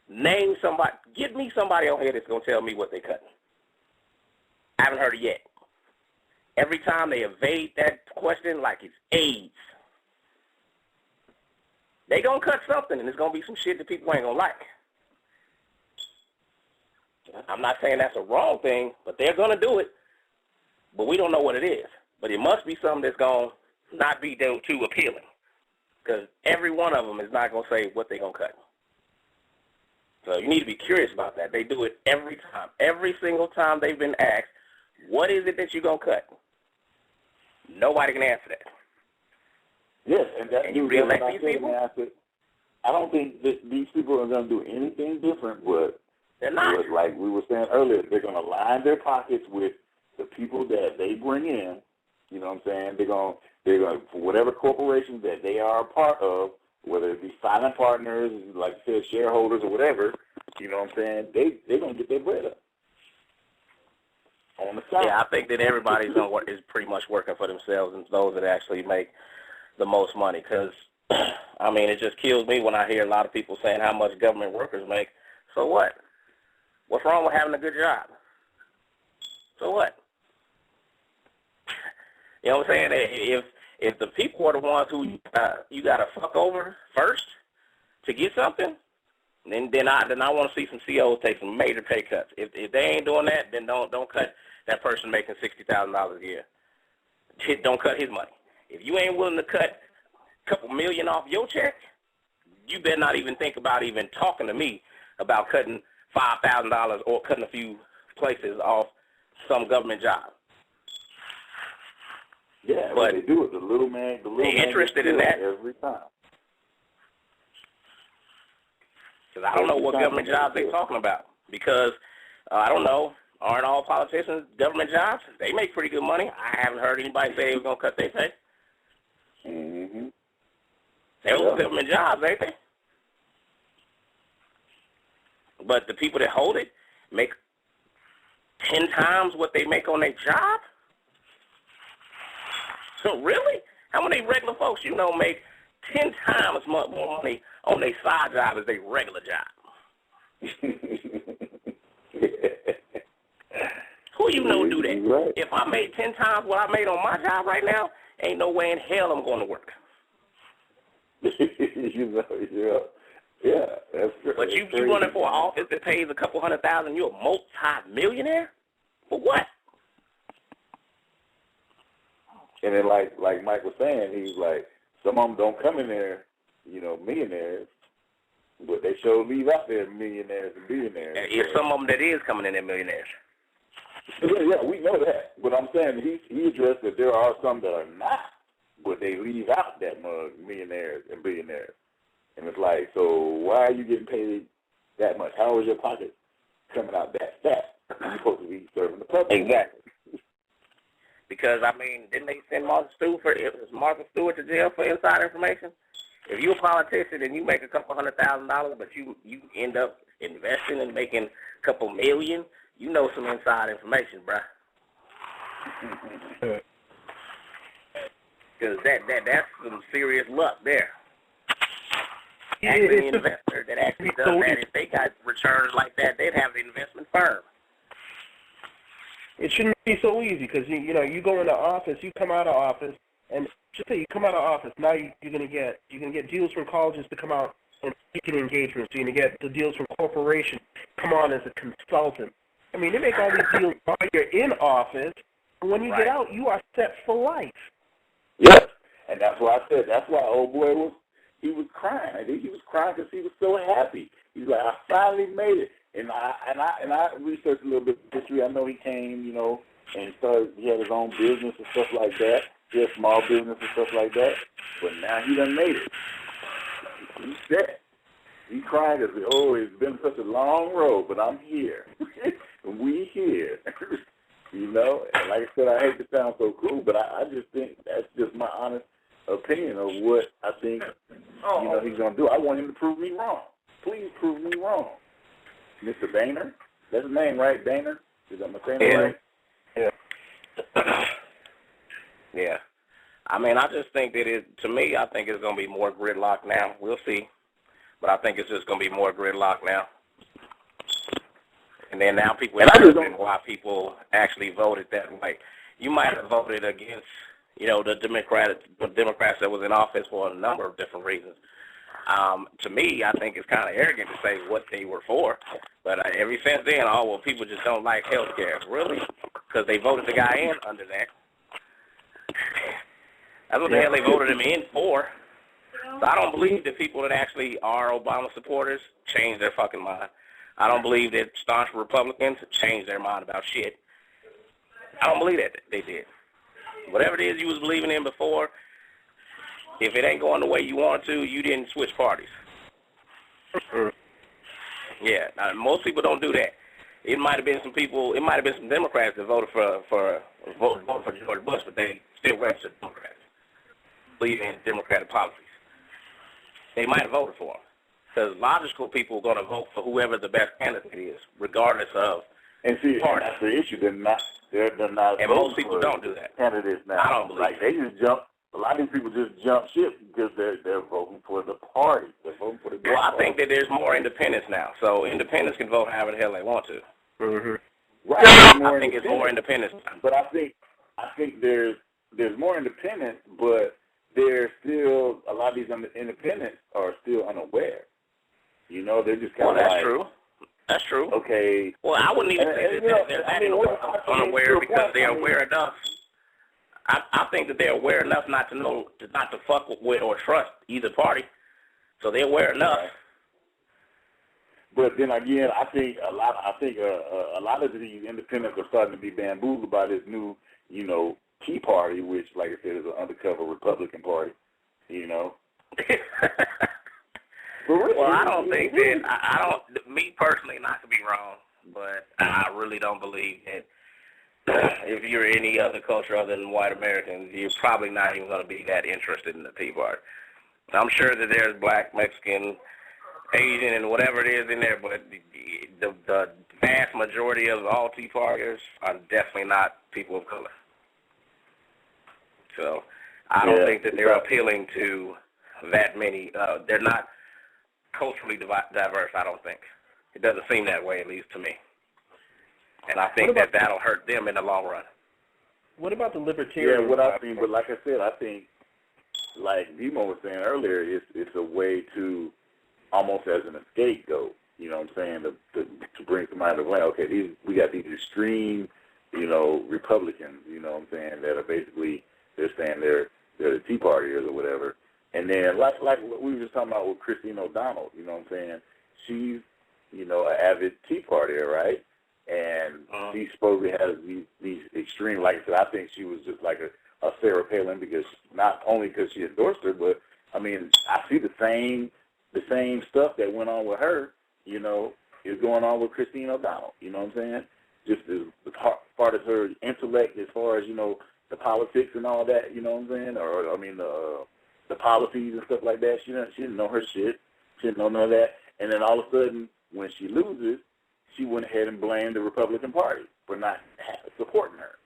Name somebody. Give me somebody on here that's going to tell me what they're cutting. I haven't heard it yet. Every time they evade that question like it's AIDS. They going to cut something, and it's going to be some shit that people ain't going to like. I'm not saying that's a wrong thing, but they're going to do it. But we don't know what it is. But it must be something that's going to not be too appealing, because every one of them is not going to say what they're going to cut. So you need to be curious about that. They do it every time. Every single time they've been asked, what is it that you're going to cut? Nobody can answer that. Yes, and you reelect these people? I don't think that these people are going to do anything different, but they're not. Like we were saying earlier, they're going to line their pockets with the people that they bring in. You know what I'm saying? They're going for whatever corporations that they are a part of, whether it be silent partners, like you said, shareholders or whatever. You know what I'm saying? They're going to get their bread up on the side. Yeah, I think that everybody's is pretty much working for themselves, and those that actually make the most money. Because I mean, it just kills me when I hear a lot of people saying how much government workers make. So what? What's wrong with having a good job? So what? You know what I'm saying? If the people are the ones who you got to fuck over first to get something, then I want to see some CEOs take some major pay cuts. If they ain't doing that, then don't cut that person making $60,000 a year. Don't cut his money. If you ain't willing to cut a couple million off your check, you better not even think about even talking to me about cutting $5,000 or cutting a few places off some government job. Yeah, but they do it. The little man, they're interested in that every time. Because I don't know what government jobs they're talking about. Because I don't know, aren't all politicians government jobs? They make pretty good money. I haven't heard anybody say they were going to cut their pay. Mm-hmm. They're all government jobs, ain't they? But the people that hold it make 10 times what they make on their job? So really? How many regular folks you know make 10 times more money on their side job as their regular job? Who you know do that? Right. If I made 10 times what I made on my job right now, ain't no way in hell I'm going to work. You know, yeah, that's true. But you running for an office that pays a couple $100,000, you're a multi-millionaire? For what? And then like Mike was saying, he's like, some of them don't come in there, you know, millionaires, but they sure leave out there millionaires and billionaires. It's some of them that is coming in there millionaires. Yeah, we know that. But I'm saying he addressed that there are some that are not, but they leave out that mug, millionaires and billionaires. And it's like, so why are you getting paid that much? How is your pocket coming out that fat? You're supposed to be serving the public. Exactly. Because, I mean, didn't they send Martha Stewart to jail for inside information? If you're a politician and you make a couple $100,000, but you end up investing and making a couple million, you know some inside information, bruh. Because that's some serious luck there. Actually, the investor that actually does that, if they got returns like that, they'd have the investment firm. It shouldn't be so easy because, you go into office, you come out of office, and just say you come out of office, now you're going to get deals from colleges to come out and speaking engagements. You're going to get the deals from corporations, come on as a consultant. I mean, they make all these deals while you're in office, and when you get out, you are set for life. Yes, and that's why I said, that's why old boy was crying. I think he was crying because he was so happy. He's like, I finally made it. And I researched a little bit of history. I know he came, and he had his own business and stuff like that. He had small business and stuff like that. But now he done made it. He's set. He cried because, it's been such a long road, but I'm here. We here. And like I said, I hate to sound so cruel, but I just think that's just my honest opinion of what I think, he's going to do. I want him to prove me wrong. Please prove me wrong. Mr. Boehner? That's his name, right? Boehner? Is that my saying right? Yeah. Yeah. I mean, I just think that I think it's going to be more gridlock now. We'll see. But I think it's just going to be more gridlock now. And then now people are wondering why people actually voted that way. You might have voted against, the Democrats that was in office for a number of different reasons. To me, I think it's kind of arrogant to say what they were for. But ever since then, people just don't like health care. Really? Because they voted the guy in under that. That's what the hell they voted him in for. So I don't believe that people that actually are Obama supporters change their fucking mind. I don't believe that staunch Republicans change their mind about shit. I don't believe that they did. Whatever it is you was believing in before, if it ain't going the way you want to, you didn't switch parties. Yeah, most people don't do that. It might have been some Democrats that voted for George Bush, but they still registered Democrats, believe in Democratic policies. They might have voted for him. Because logical people are going to vote for whoever the best candidate is, regardless of party. And that's the issue. They're not. And most people don't do that. Candidates now. I don't believe. Like they just jump. A lot of these people just jump ship because they're voting for the party. They're voting for the. Well, I think that there's more independents now, so independents can vote however the hell they want to. Mm-hmm. Right. I think it's more independents now. But I think there's more independents, but there's still a lot of these independents are still unaware. They're just kind of that's true. That's true. Okay. Well, I wouldn't even say that they're unaware because they're aware enough. I think that they're aware enough not to fuck with or trust either party. So they're aware enough. Right. But then again, I think a lot of these independents are starting to be bamboozled by this new, Tea Party, which, like I said, is an undercover Republican party. Well, I don't think that, me personally, not to be wrong, but I really don't believe that if you're any other culture other than white Americans, you're probably not even going to be that interested in the Tea Party. I'm sure that there's black, Mexican, Asian, and whatever it is in there, but the vast majority of all Tea Partiers are definitely not people of color. So I don't think that they're appealing to that many. They're not culturally diverse, I don't think. It doesn't seem that way, at least to me. And I think that'll hurt them in the long run. What about the libertarian? Yeah, what I think, but like I said, I think, like Demo was saying earlier, it's a way to, almost as an scapegoat, you know what I'm saying, to bring somebody to blame. Okay, we got these extreme, Republicans, you know what I'm saying, that are basically, they're saying they're the Tea Partiers or whatever. And then, like what we were just talking about with Christine O'Donnell, you know what I'm saying, she's, an avid Tea Partier, right? And she supposedly has these extreme, like I said, I think she was just like a Sarah Palin, because not only because she endorsed her, but I mean, I see the same stuff that went on with her, you know, is going on with Christine O'Donnell. You know what I'm saying? Just as part of her intellect, as far as, you know, the politics and all that. You know what I'm saying? Or I mean, the policies and stuff like that. She didn't know her shit. She didn't know none of that. And then all of a sudden, when she loses, she went ahead and blamed the Republican Party for not supporting her.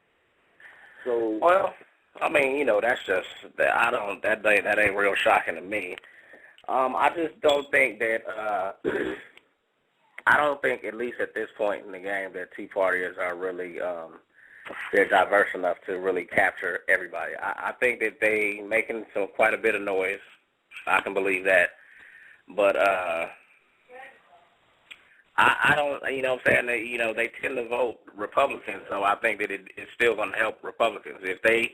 So, well, I mean, you know, that's just that ain't real shocking to me. I just don't think that I don't think, at least at this point in the game, that Tea Partiers are really they're diverse enough to really capture everybody. I think that they making quite a bit of noise. I can believe that, but I don't, you know what I'm saying, you know, they tend to vote Republicans, so I think that it's still going to help Republicans. If they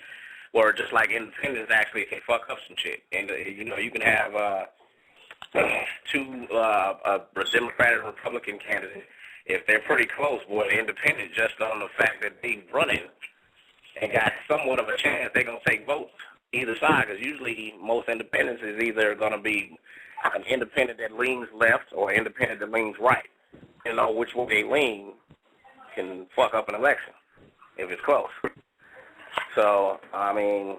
were just like independents, actually can fuck up some shit. And, you know, you can have two Democratic and Republican candidates. If they're pretty close, boy, the independent, just on the fact that they running and got somewhat of a chance, they're going to take votes either side, because usually most independents is either going to be an independent that leans left or an independent that leans right. You know, which way they lean can fuck up an election if it's close. So, I mean,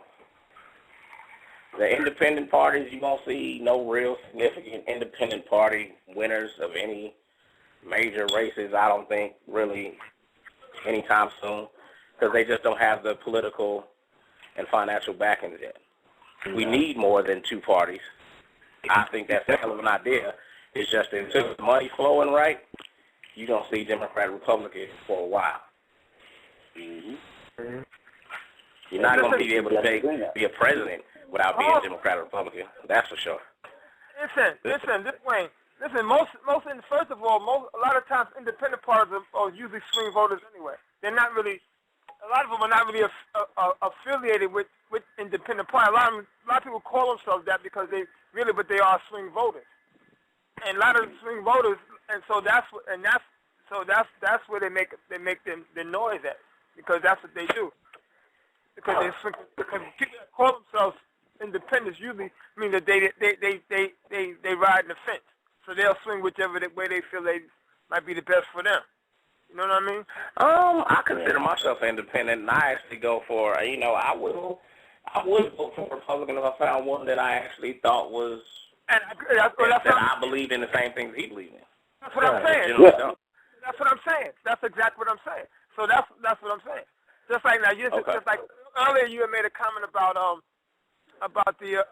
the independent parties, you won't see no real significant independent party winners of any major races, I don't think, really anytime soon, because they just don't have the political and financial backings yet. We need more than two parties. I think that's a hell of an idea. It's just that until the money flowing right, you don't see Democrat Republican for a while. Mm-hmm. You're not going to be able to be a president without being Democrat or Republican. That's for sure. Listen, most first of all, a lot of times independent parties are usually swing voters anyway. They're not really, a lot of them are not really affiliated with independent parties. A lot of people call themselves that because but they are swing voters. And a lot of swing voters, and so that's where they make the noise at, because that's what they do. Because people that call themselves independents usually mean that they ride in the fence. So they'll swing whichever way they feel they might be the best for them. You know what I mean? I consider myself independent, and I actually go for, you know, I would vote for a Republican if I found one that I actually thought was that I believed in the same things he believed in. That's what I'm saying. That's what I'm saying. That's exactly what I'm saying. So that's what I'm saying. Just like now, just like earlier, you had made a comment about the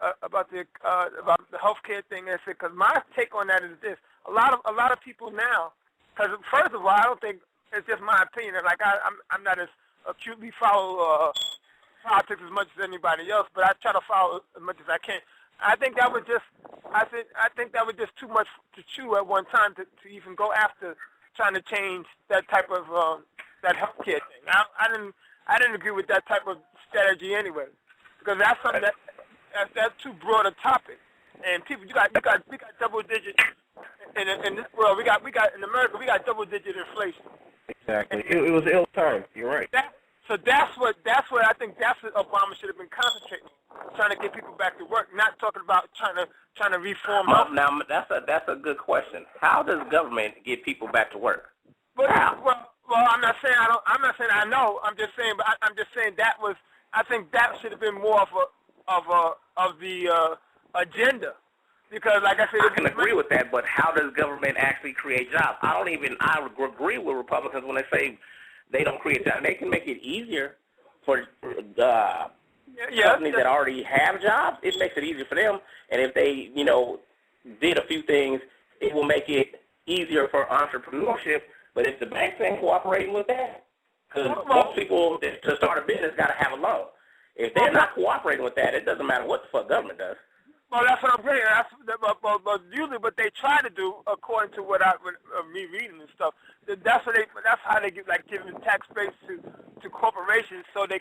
healthcare thing, and said, because my take on that is this: a lot of people now, because first of all, I don't think it's just my opinion. Like I'm not as acutely follow politics as much as anybody else, but I try to follow as much as I can. I think that was just too much to chew at one time to even go after trying to change that type of that healthcare thing. I didn't agree with that type of strategy anyway, because that's something that's too broad a topic. And people, we got double digit in this world. We got in America, we got double digit inflation. Exactly. It was ill time. You're right. So that's what I think Obama should have been concentrating on, trying to get people back to work, not talking about trying to reform. Now that's a good question. How does government get people back to work? Well, I'm not saying I know. I'm just saying, but I'm just saying I think that should have been more of the agenda, because, like I said, I can agree with that. But how does government actually create jobs? I agree with Republicans when they say they don't create jobs. They can make it easier for companies that already have jobs. It makes it easier for them, and if they, you know, did a few things, it will make it easier for entrepreneurship. But if the banks ain't cooperating with that, because most people to start a business got to have a loan. If they're not cooperating with that, it doesn't matter what the fuck government does. Well, that's what I'm saying. But usually, what they try to do, according to what me reading and stuff, that's how they give tax breaks to corporations, so the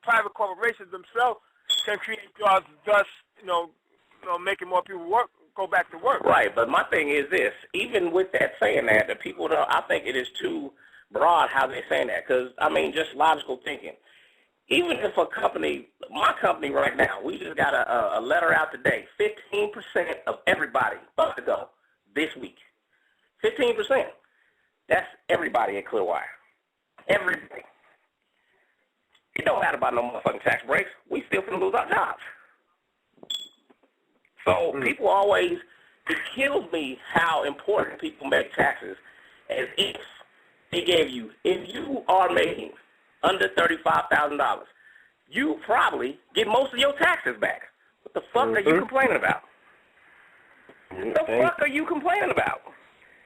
private corporations themselves can create jobs, thus making more people work, go back to work. Right, but my thing is this. Even with that saying that, the people don't, I think it is too broad how they're saying that. Because, I mean, just logical thinking. Even if a company, my company right now, we just got a letter out today. 15% of everybody about to go this week. 15%. That's everybody at Clearwire. Everybody. It don't matter about no motherfucking tax breaks. We still finna lose our jobs. So people always, it kills me how important people make taxes as if they gave you, if you are making under $35,000, you probably get most of your taxes back. What the fuck are you complaining about? What the fuck are you complaining about?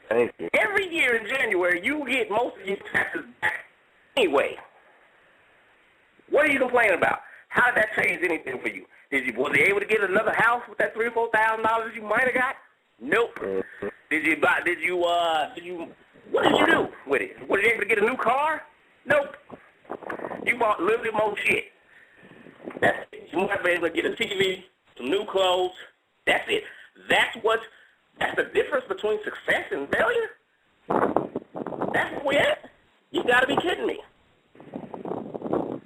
Thank you. Every year in January, you get most of your taxes back anyway. What are you complaining about? How did that change anything for you? Was you able to get another house with that $3,000 or $4,000 you might have got? Nope. What did you do with it? Was you able to get a new car? Nope. You bought a little bit more shit. That's it. You might be able to get a TV, some new clothes. That's it. That's the difference between success and failure? That's where we at? You gotta be kidding me.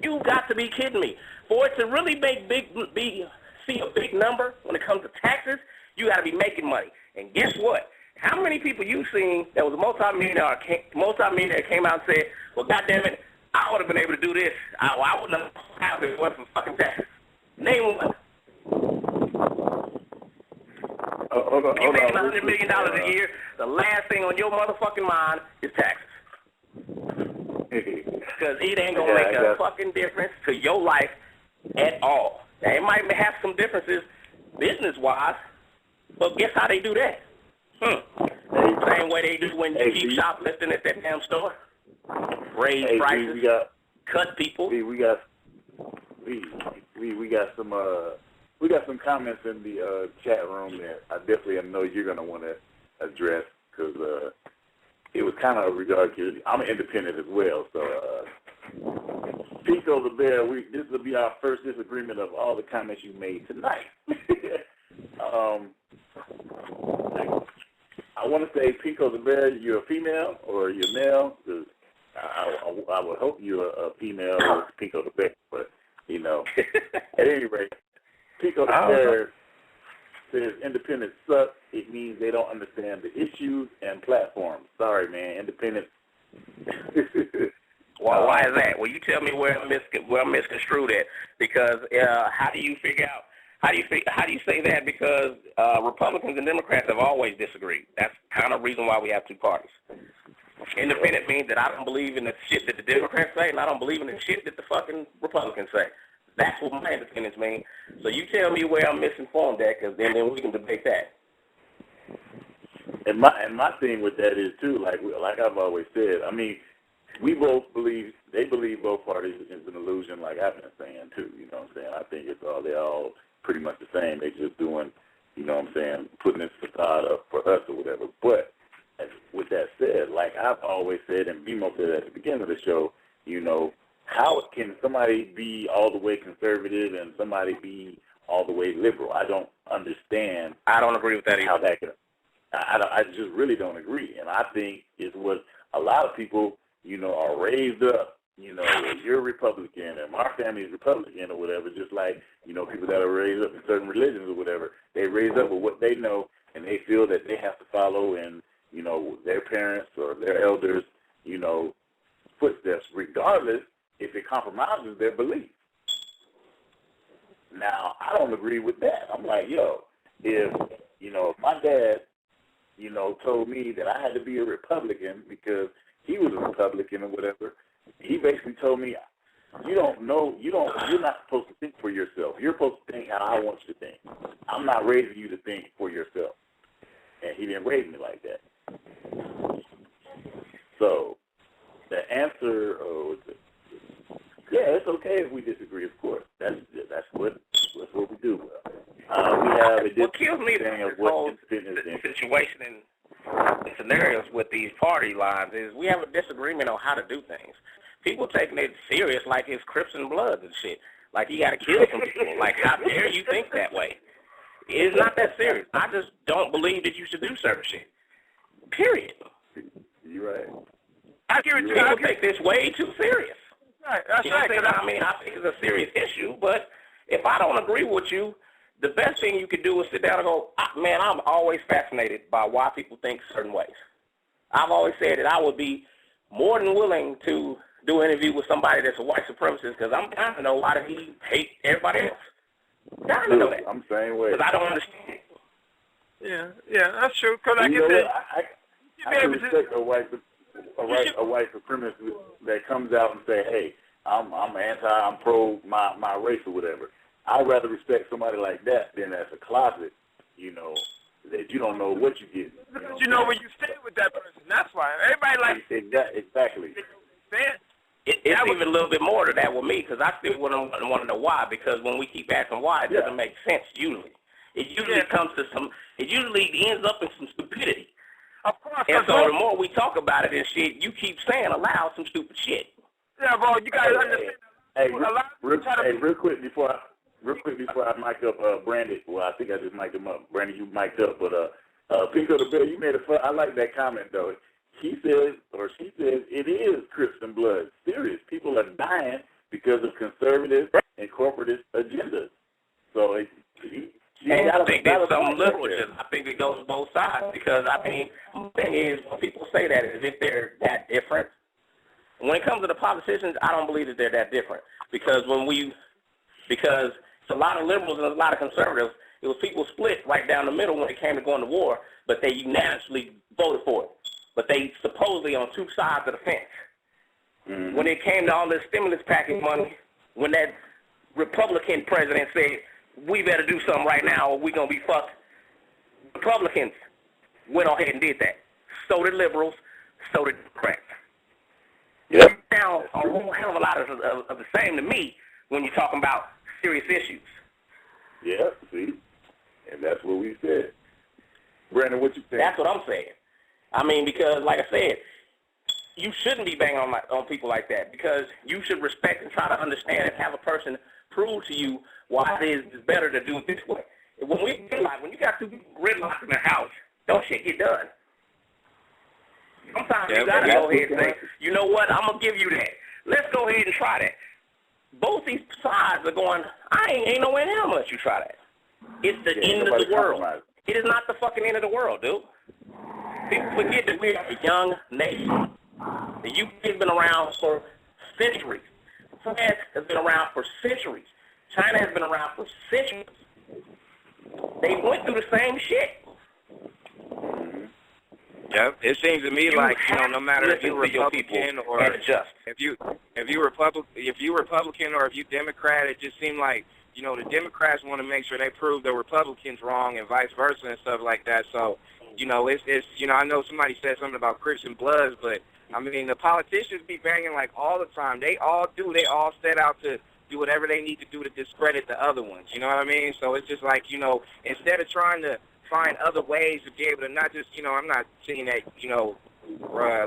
You got to be kidding me. For it to really see a big number when it comes to taxes, you got to be making money. And guess what? How many people you seen that was a multi-millionaire came out and said, well, goddamn it, I would have been able to do this. I wouldn't have if it wasn't for fucking taxes. Name one. You making $100 million a year, the last thing on your motherfucking mind is taxes. Because it ain't going to make a fucking difference to your life at all. Now, it might have some differences business-wise, but guess how they do that? Same way they do when you keep shoplifting at that damn store. Raise prices, cut people. We got some comments in the chat room that I definitely know you're going to want to address because it was kind of regard to, I'm an independent as well, so Pico the Bear, this will be our first disagreement of all the comments you made tonight. I want to say, Pico the Bear, you're a female or you're male? Because I would hope you're a female or Pico the Bear, but, you know, at any rate, Pico the Bear says independents suck. It means they don't understand the issues and platforms. Sorry, man, independents. Well, why is that? Well, you tell me where I'm misconstrued at. Because how do you figure out? How do you say that? Because Republicans and Democrats have always disagreed. That's kind of the reason why we have two parties. Independent means that I don't believe in the shit that the Democrats say, and I don't believe in the shit that the fucking Republicans say. That's what my independence means. So you tell me where I'm misinformed at, because then we can debate that. And my thing with that is too, like I've always said. I mean, they believe both parties is an illusion, like I've been saying too. You know what I'm saying? I think they're all pretty much the same. They just doing, you know what I'm saying, putting this facade up for us or whatever. But with that said, like I've always said, and BMO said at the beginning of the show, you know, how can somebody be all the way conservative and somebody be all the way liberal? I don't understand. I don't agree with that either. How that could, I just really don't agree. And I think it's what a lot of people, you know, are raised up. You know, you're Republican and my family is Republican or whatever, just like, you know, people that are raised up in certain religions or whatever. They raised up with what they know and they feel that they have to follow in, you know, their parents or their elders, you know, footsteps, regardless if it compromises their beliefs. Now, I don't agree with that. I'm like, if my dad, you know, told me that I had to be a Republican because he was a Republican or whatever, he basically told me, you're not supposed to think for yourself. You're supposed to think how I want you to think. I'm not raising you to think for yourself. And he didn't raise me like that. So the answer, it's okay if we disagree, of course. That's what we do. We have what kills me the situation and scenarios with these party lines is we have a disagreement on how to do things. People taking it serious like it's Crips and Bloods and shit. Like you got to kill some people. Like how dare you think that way? It's not that serious. I just don't believe that you should do certain shit. Period. You're right. I agree with you. People take this way too serious. Right. That's right. I mean, I think it's a serious issue, but if I don't agree with you, the best thing you could do is sit down and go, man, I'm always fascinated by why people think certain ways. I've always said that I would be more than willing to do an interview with somebody that's a white supremacist because I'm trying to know why does he hate everybody else. I'm trying to know that. I'm the same way. Because I don't understand it. Yeah, that's true. Because like you I said, I can respect a white supremacist that comes out and say, hey, I'm pro my race or whatever. I'd rather respect somebody like that than as a closet, that you don't know what you get. Because you know where you stay with that person. That's why. Everybody likes exactly. It's even a little bit more to that with me because I still want to know why. Because when we keep asking why, it doesn't make sense usually. It usually it usually ends up in some stupidity. Of course. And so the more we talk about it and shit, you keep saying aloud some stupid shit. Yeah, bro, you got to understand. Real quick before I mic up Brandon. Well, I think I just mic'd him up. Brandon, you mic'd up, but Pico the Bill, you made I like that comment though. He says, or she says, it is Crips and Blood. Serious. People are dying because of conservative and corporatist agendas. So I think there's some liberalism. I think it goes both sides because, I mean, the thing is, when people say that as if they're that different, when it comes to the politicians, I don't believe that they're that different because it's a lot of liberals and a lot of conservatives. It was people split right down the middle when it came to going to war, but they unanimously voted for it. But they supposedly on two sides of the fence. Mm-hmm. When it came to all this stimulus package money, when that Republican president said, we better do something right now or we're going to be fucked, Republicans went ahead and did that. So did liberals, so did Democrats. Yep. Now, a whole hell of a lot of the same to me when you're talking about serious issues. Yeah, see? And that's what we said. Brandon, what you think? That's what I'm saying. I mean, because, like I said, you shouldn't be banging on people like that because you should respect and try to understand and have a person prove to you why it is better to do it this way. When you got two people gridlocked in the house, don't shit get done. Sometimes you got to go ahead and say, you know what, I'm going to give you that. Let's go ahead and try that. Both these sides are going, ain't no way in hell unless you try that. It's the end of the world. It is not the fucking end of the world, dude. People forget that we are a young nation. The UK has been around for centuries. France has been around for centuries. China has been around for centuries. They went through the same shit. Yep, it seems to me like no matter if you're Republican or if you Republican or if you Democrat, it just seems like the Democrats want to make sure they prove the Republicans wrong and vice versa and stuff like that. So it's I know somebody said something about Crips and Bloods, but I mean the politicians be banging like all the time. They all set out to do whatever they need to do to discredit the other ones. You know what I mean? So it's just like instead of trying to find other ways to be able to not just, I'm not saying that,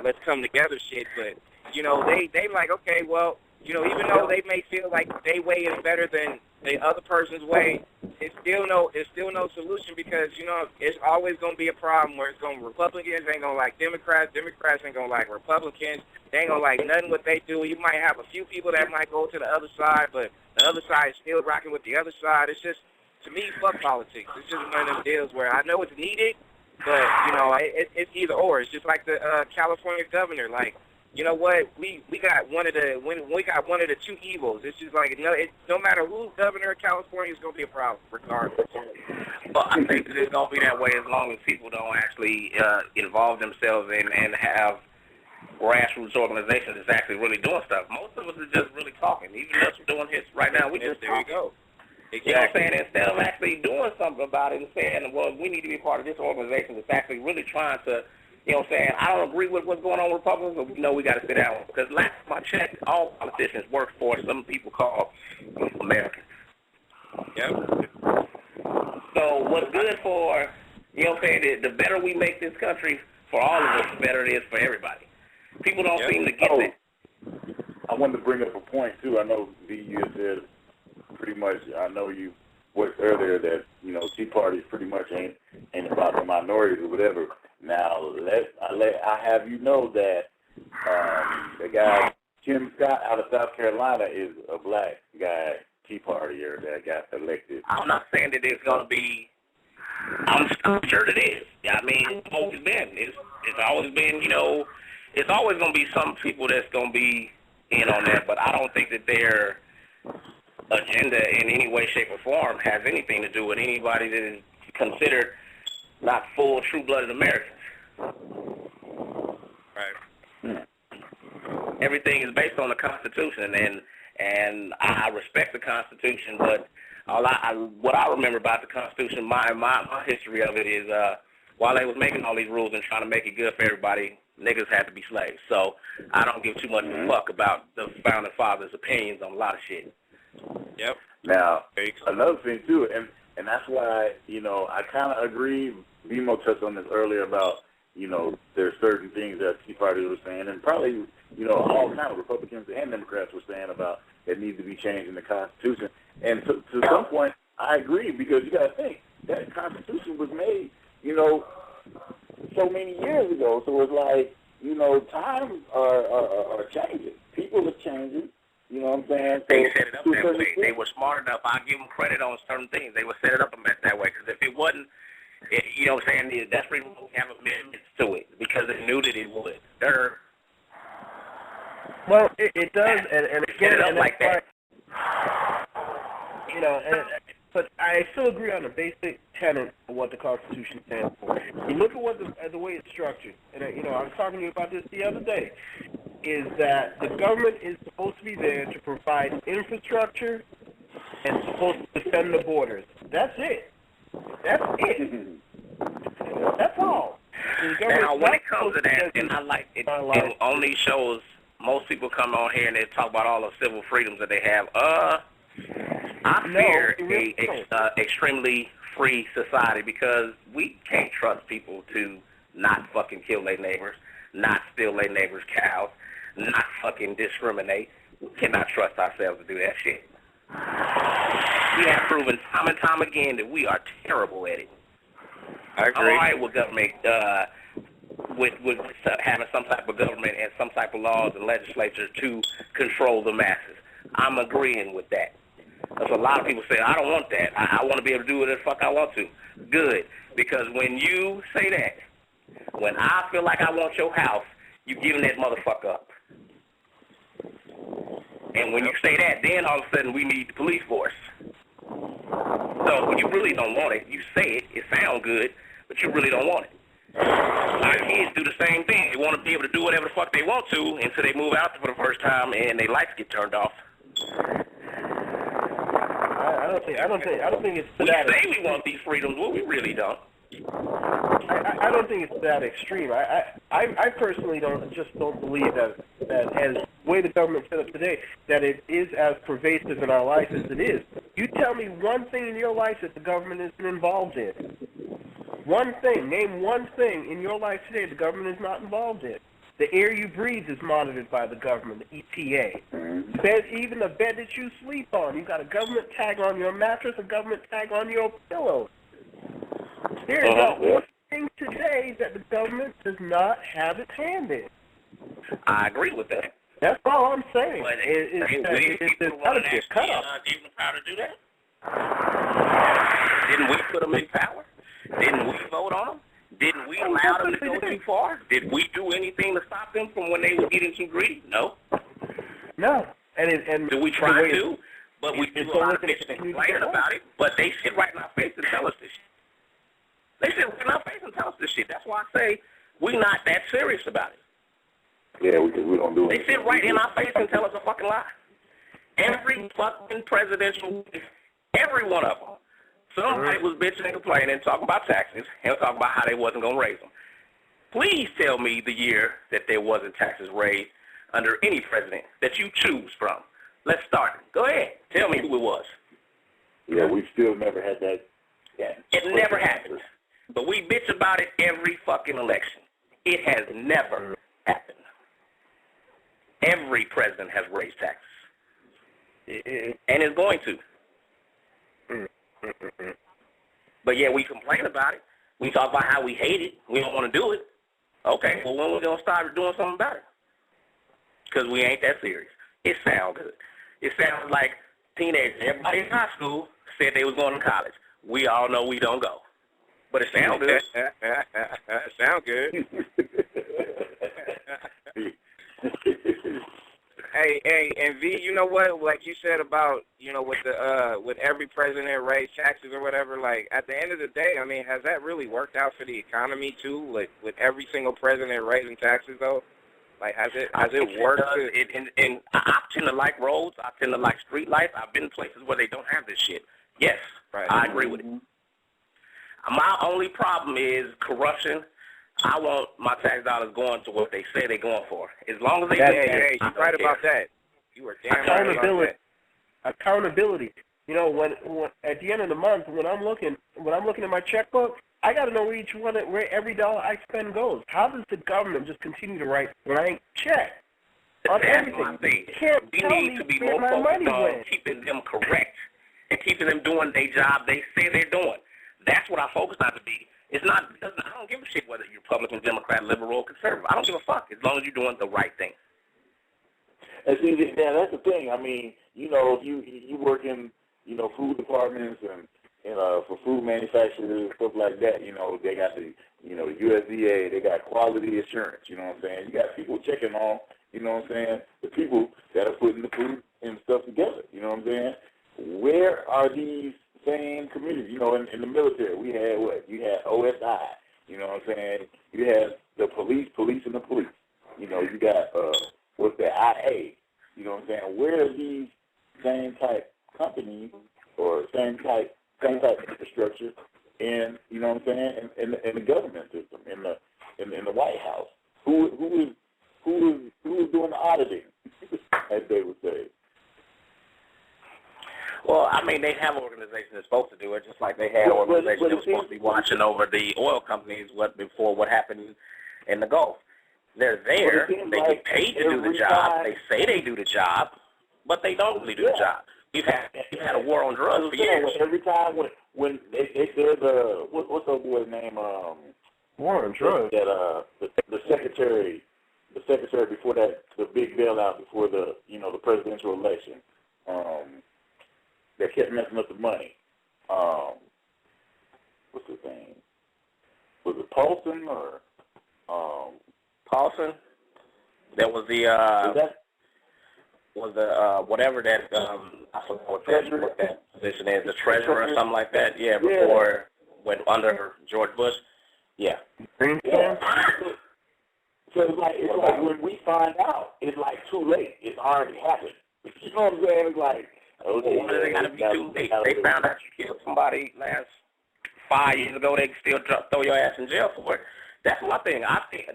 let's come together shit, but, they like, okay, well, even though they may feel like their way is better than the other person's way, it's still no solution because, it's always going to be a problem where Republicans ain't going to like Democrats ain't going to like Republicans, they ain't going to like nothing what they do. You might have a few people that might go to the other side, but the other side is still rocking with the other side. It's just, to me, fuck politics. It's just one of them deals where I know it's needed, but, it's either or. It's just like the California governor. Like, you know what? We got one of the two evils. It's just like, no matter who's governor of California, it's going to be a problem, regardless. Well, I think that it's going to be that way as long as people don't actually involve themselves and have grassroots organizations that's actually really doing stuff. Most of us are just really talking. Even us doing hits right now, we just there you go. Exactly. You know what I'm saying? Instead of actually doing something about it and saying, well, we need to be part of this organization that's actually really trying to, you know what I'm saying, I don't agree with what's going on with Republicans, but we know we got to sit down. Because last time I checked, all politicians work for some people call Americans. Yep. So what's good for, you know what I'm saying, the better we make this country for all of us, the better it is for everybody. People don't seem to get that. I wanted to bring up a point, too. I know, D, you said pretty much, I know you voiced earlier that, you know, Tea Party pretty much ain't about the minorities or whatever. Now, I have you know that the guy, Tim Scott out of South Carolina, is a black guy, Tea Partier, that got elected. I'm not saying that it's going to be, I'm sure it is. I mean, it's always been. It's always been, you know, it's always going to be some people that's going to be in on that, but I don't think that their agenda in any way, shape, or form has anything to do with anybody that is considered not full, true-blooded Americans. Right. Everything is based on the Constitution, and I respect the Constitution, but what I remember about the Constitution, my history of it is while they was making all these rules and trying to make it good for everybody, niggas had to be slaves. So I don't give too much of a fuck about the Founding Fathers' opinions on a lot of shit. Yep. Now, another thing, too, and that's why, you know, I kind of agree. Bimo touched on this earlier about, you know, there's certain things that Tea Party was saying, and probably, you know, all kind of Republicans and Democrats were saying about that need to be changed in the Constitution. And to some point, I agree, because you got to think, that Constitution was made, you know, so many years ago. So it's like, you know, times are changing. People are changing. You know what I'm saying? They set it up that way. They were smart enough. I give them credit on certain things. They would set it up that way. Because if it wasn't, you know what I'm saying, that's the reason we have amendments to it. Because they knew that it would. Well, it does, and again, and like that. You know, but I still agree on the basic tenet of what the Constitution stands for. You look at the way it's structured, and you know, I was talking to you about this the other day, is that the government is supposed to be there to provide infrastructure and supposed to defend the borders. That's it. That's it. That's all. Now, when it comes to that, and I like it, it only shows most people come on here and they talk about all the civil freedoms that they have. I fear a extremely free society, because we can't trust people to not fucking kill their neighbors, not steal their neighbors' cows, not fucking discriminate. We cannot trust ourselves to do that shit. We have proven time and time again that we are terrible at it. I agree. I'm all right with government, with having some type of government and some type of laws and legislature to control the masses. I'm agreeing with that. Because a lot of people say, I don't want that. I want to be able to do whatever the fuck I want to. Good. Because when you say that, when I feel like I want your house, you giving that motherfucker up. And when you say that, then all of a sudden we need the police force. So when you really don't want it, you say it, it sounds good, but you really don't want it. Our kids do the same thing. They want to be able to do whatever the fuck they want to until they move out for the first time and their lights get turned off. I don't think it's we that. We say we want these freedoms, well, we really don't. I don't think it's that extreme. I personally don't believe that as the way the government's set up today, that it is as pervasive in our life as it is. You tell me one thing in your life that the government isn't involved in. One thing. Name one thing in your life today the government is not involved in. The air you breathe is monitored by the government, the EPA. Even the bed that you sleep on, you've got a government tag on your mattress, a government tag on your pillow. There is not one thing today that the government does not have its hand in. I agree with that. That's all I'm saying. But it's got to be a cut-off. Give them power to do that? Didn't we put them in power? Didn't we vote on them? Didn't we allow them to go too far? Did we do anything to stop them from when they were getting too greedy? No. No. And do we try to? But we do a lot of bitching and complaining about it. But they sit right in our face and tell us this shit. They sit right in our face and tell us this shit. That's why I say we're not that serious about it. Yeah, we don't do it. They sit right in our face and tell us a fucking lie. Every fucking presidential, every one of them. Somebody was bitching and complaining, talking about taxes, and talking about how they wasn't going to raise them. Please tell me the year that there wasn't taxes raised under any president that you choose from. Let's start. Go ahead. Tell me who it was. Yeah, we still never had that. Yeah, it never happened. But we bitch about it every fucking election. It has never happened. Every president has raised taxes. And is going to. But yeah, we complain about it. We talk about how we hate it. We don't want to do it. Okay, well, when we going to start doing something about it? Because we ain't that serious. It sounds good. It sounds like teenagers, everybody in high school said they was going to college. We all know we don't go. But it sounds good. Sound good. Hey, and V, you know what? Like you said about, with every president raise taxes or whatever. Like at the end of the day, I mean, has that really worked out for the economy too? Like with every single president raising taxes, though. Like has it worked? And I tend to like roads. I tend to like street lights. I've been places where they don't have this shit. Yes, right. I agree with it. My only problem is corruption. I want my tax dollars going to what they say they're going for. As long as they hey, you're right about that. You were damn right about that. Accountability. When at the end of the month, when I'm looking at my checkbook, I got to know where every dollar I spend goes. How does the government just continue to write blank checks on everything? We need to be more focused on keeping them correct and keeping them doing their job they say they're doing. That's what our focus ought to be. It's not. I don't give a shit whether you're Republican, Democrat, liberal, or conservative. I don't give a fuck as long as you're doing the right thing. And see, that's the thing. I mean, if you work in food departments and for food manufacturers, stuff like that, they got the USDA, they got quality assurance. You know what I'm saying? You got people checking on, the people that are putting the food and stuff together. You know what I'm saying? Where are these same communities? In the military, we had what? You had OSI. You know what I'm saying? You had the police and the police. You got what's the IA? You know what I'm saying? Where are these same type companies or same type infrastructure in what I'm saying? In the government system, in the White House? Who is doing the auditing, as they would say? Well, I mean, they have organizations that's supposed to do it, just like they have organizations that were supposed to be watching over the oil companies before what happened in the Gulf. They're there. They get paid to do the job. They say they do the job, but they don't really do the job. We've had a war on drugs for years. Every time when they said what's that boy's name? War on drugs. That the secretary before that, the big bailout before the the presidential election. That kept messing up the money. What's his name? Was it Paulson or Paulson? That was the whatever that I forgot what that position is, the treasurer or something like that. Yeah, before went under George Bush. Yeah. Yeah. So it's like when we find out, it's like too late. It's already happened. You know what I'm saying? It's like, okay, well, they got to be too late. They found out you killed somebody last 5 years ago. They can still throw your ass in jail for it. That's my thing. I think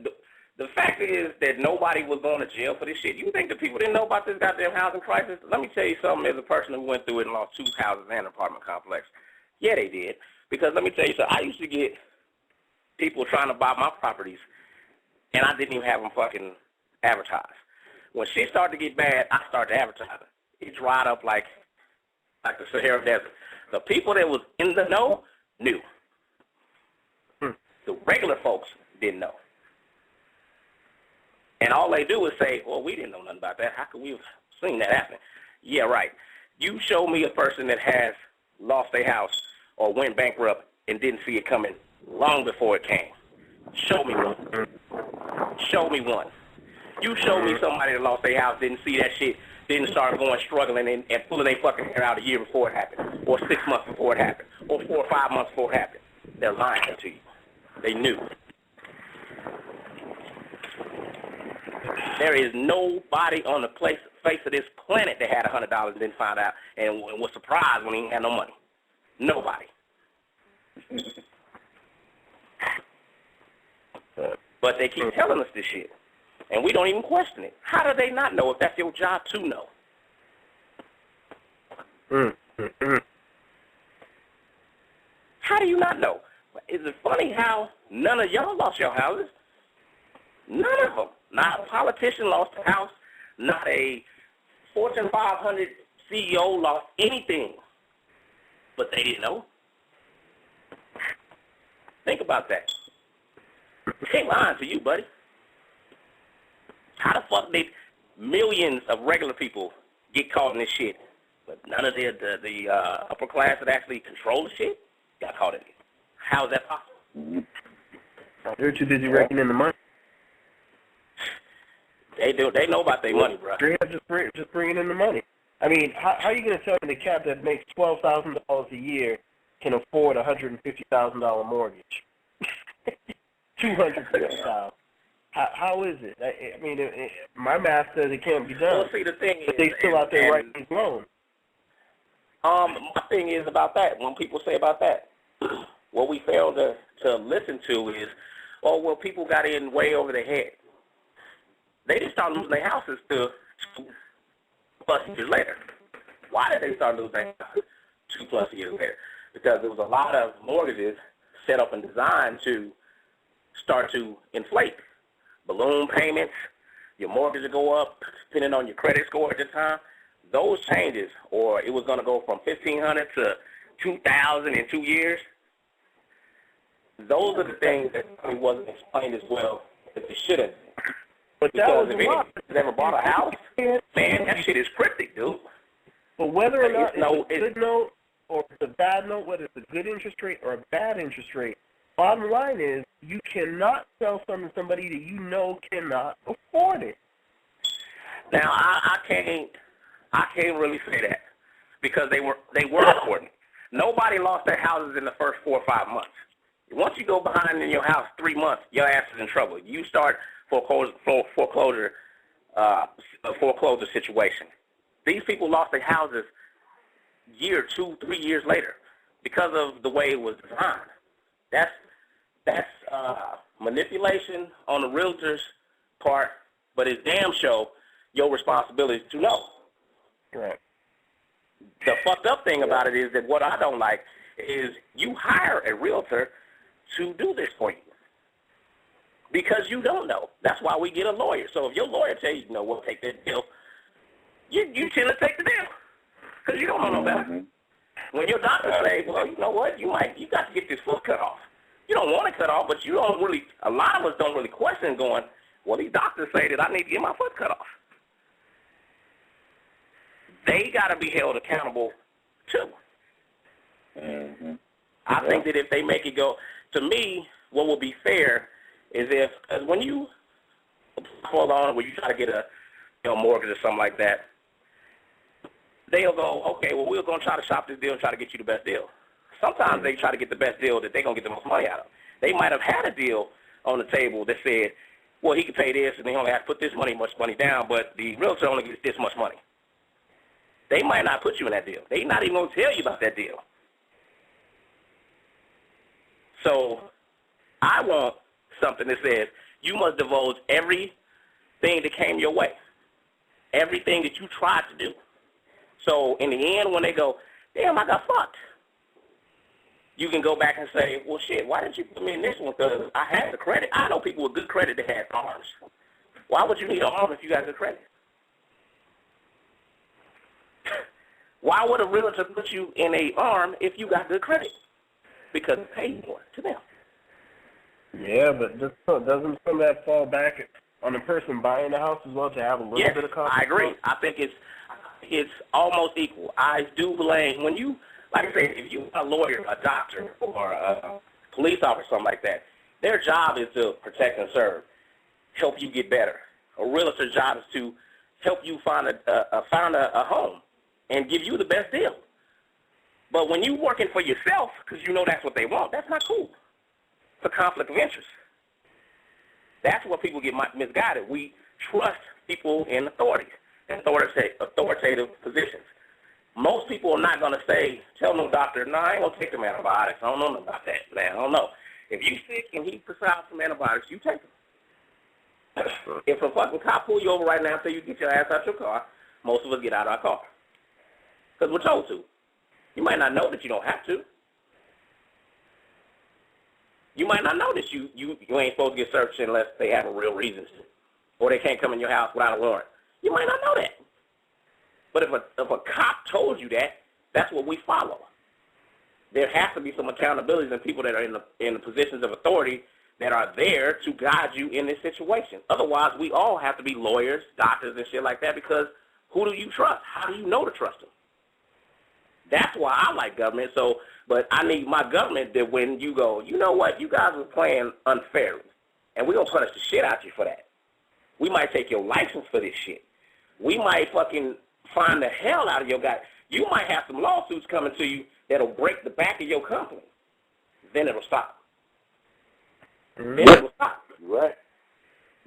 the fact is that nobody was going to jail for this shit. You think the people didn't know about this goddamn housing crisis? Let me tell you something. As a person who went through it and lost 2 houses and an apartment complex, yeah, they did. Because let me tell you something. I used to get people trying to buy my properties, and I didn't even have them fucking advertised. When shit started to get bad, I started advertising. It dried up like the Sahara Desert. The people that was in the know knew. The regular folks didn't know. And all they do is say, well, we didn't know nothing about that. How could we have seen that happen? Yeah, right. You show me a person that has lost their house or went bankrupt and didn't see it coming long before it came. Show me one. Show me one. You show me somebody that lost their house, didn't see that shit, didn't start going struggling and pulling their fucking hair out a year before it happened, or 6 months before it happened, or 4 or 5 months before it happened. They're lying to you. They knew. There is nobody on the face of this planet that had $100 and didn't find out and was surprised when he didn't have no money. Nobody. But they keep telling us this shit, and we don't even question it. How do they not know if that's your job to know? How do you not know? Is it funny how none of y'all lost your houses? None of them. Not a politician lost a house. Not a Fortune 500 CEO lost anything. but they didn't know. Think about that. They ain't lying to you, buddy. How the fuck did millions of regular people get caught in this shit, but none of the upper class that actually control the shit got caught in it? How is that possible? They're too busy raking in the money. They do. They know about their money, bro. Just bringing in the money. I mean, how are you going to tell me the cat that makes $12,000 a year can afford a $150,000 mortgage? $250,000. How is it? I mean, my math says it can't be done. Well, see, the thing but is, they still out there writing these loans. My thing is about that. When people say about that, what we fail to listen to is, oh, well, people got in way over their head. They didn't start losing their houses till 2+ years later. Why did they start losing their houses 2+ years later? Because there was a lot of mortgages set up and designed to start to inflate. Balloon payments, your mortgage will go up depending on your credit score at the time. Those changes, or it was going to go from $1,500 to $2,000 in 2 years. Those are the things that wasn't explained as well as it should have. But that because was if anybody's ever bought a house, man, that shit is cryptic, dude. But whether or not it's a good note or it's a bad note, whether it's a good interest rate or a bad interest rate, bottom line is you cannot sell something to somebody that you know cannot afford it. Now I can't really say that because they were important. Nobody lost their houses in the first 4 or 5 months. Once you go behind in your house 3 months, your ass is in trouble. You start foreclosure situation. These people lost their houses year, 2, 3 years later because of the way it was designed. That's manipulation on the realtor's part, but it's damn sure your responsibility to know. Right. The fucked up thing about it is that what I don't like is you hire a realtor to do this for you because you don't know. That's why we get a lawyer. So if your lawyer tells you, we'll take that deal, you tend to take the deal because you don't know no better. When your doctor says, well, you know what, you got to get this foot cut off. You don't want it cut off, but you don't really, a lot of us don't really question going, well, these doctors say that I need to get my foot cut off. They got to be held accountable, too. Mm-hmm. I think that if they make it go, to me, what would be fair is if, because when you apply on, when you try to get a mortgage or something like that, they'll go, okay, well, we're going to try to shop this deal and try to get you the best deal. Sometimes they try to get the best deal that they're going to get the most money out of. They might have had a deal on the table that said, well, he can pay this and he only has to put this much money down, but the realtor only gets this much money. They might not put you in that deal. They're not even going to tell you about that deal. So I want something that says you must divulge everything that came your way, everything that you tried to do. So in the end, when they go, damn, I got fucked, you can go back and say, well, shit, why didn't you put me in this one? Because I had the credit. I know people with good credit that had arms. Why would you need an arm if you got good credit? Why would a realtor put you in an arm if you got good credit? Because it pays more to them. Yeah, but doesn't some of that fall back on the person buying the house as well to have a little bit of confidence? I agree. I think it's almost equal. I do blame when you, like I said, if you're a lawyer, a doctor, or a police officer, something like that, their job is to protect and serve, help you get better. A realtor's job is to help you find a home and give you the best deal. But when you're working for yourself, because you know that's what they want, that's not cool. It's a conflict of interest. That's where people get misguided. We trust people in authoritative positions. Most people are not going to say, tell no doctor, no, I ain't going to take them antibiotics. I don't know nothing about that, man. I don't know. If you're sick and he prescribes some antibiotics, you take them. If a fucking cop pull you over right now and say you get your ass out your car, most of us get out of our car. Because we're told to. You might not know that you don't have to. You might not know that you ain't supposed to get searched unless they have a real reason to. Or they can't come in your house without a warrant. You might not know that. But if a cop told you that, that's what we follow. there has to be some accountability and people that are in the positions of authority that are there to guide you in this situation. Otherwise, we all have to be lawyers, doctors, and shit like that, because who do you trust? How do you know to trust them? That's why I like government. So, but I need my government that when you go, you know what, you guys are playing unfairly, and we're going to punish the shit out you for that. We might take your license for this shit. We might fucking find the hell out of your guy. You might have some lawsuits coming to you that'll break the back of your company. Then it'll stop. Then it'll stop. You're right.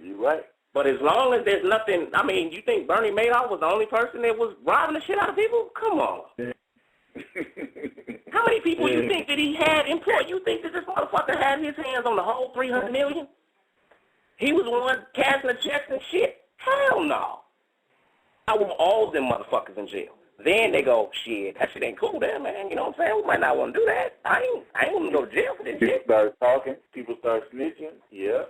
You're right. But as long as there's nothing, I mean, you think Bernie Madoff was the only person that was robbing the shit out of people? Come on. How many people you think that he had employed? You think that this motherfucker had his hands on the whole $300 million? He was the one cashing the checks and shit? Hell no. I want all of them motherfuckers in jail. Then they go, shit, that shit ain't cool there, man. You know what I'm saying? We might not want to do that. I ain't want to go to jail for this shit. People start talking. People start snitching. Yeah.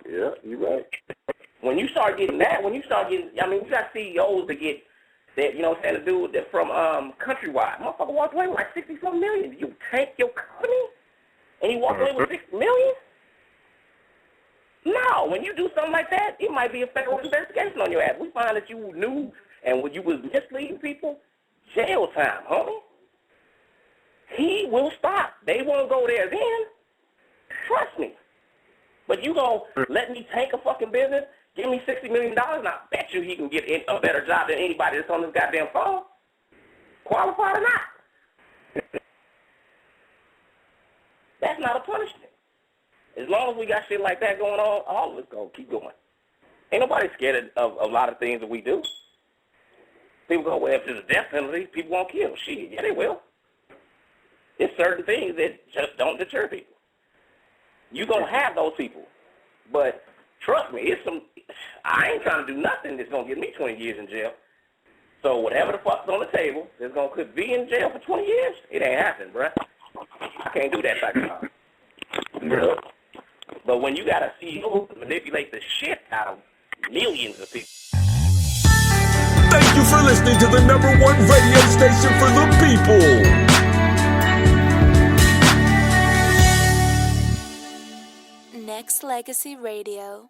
Yeah, you're right. When you start getting, I mean, you got CEOs that get that, you know what I'm saying, the dude that from Countrywide. Motherfucker walked away with like $60-something million. You tank your company and you walk away with $6 million? No, when you do something like that, it might be a federal investigation on your ass. We find that you knew and when you was misleading people, jail time, homie. He will stop. They won't go there then. Trust me. But you gonna let me take a fucking business, give me $60 million, and I bet you he can get a better job than anybody that's on this goddamn phone, qualified or not. That's not a punishment. As long as we got shit like that going on, all of us gonna keep going. Ain't nobody scared of a lot of things that we do. People go, well, if there's a death penalty, people won't kill. Shit, yeah, they will. There's certain things that just don't deter people. You gonna have those people, but trust me, I ain't trying to do nothing that's gonna get me 20 years in jail. So whatever the fuck's on the table that's gonna could be in jail for 20 years, it ain't happening, bruh. I can't do that type of stuff. Yeah. But when you got a CEO to manipulate the shit out of millions of people. Thank you for listening to the #1 radio station for the people. Nexxlegacy Radio.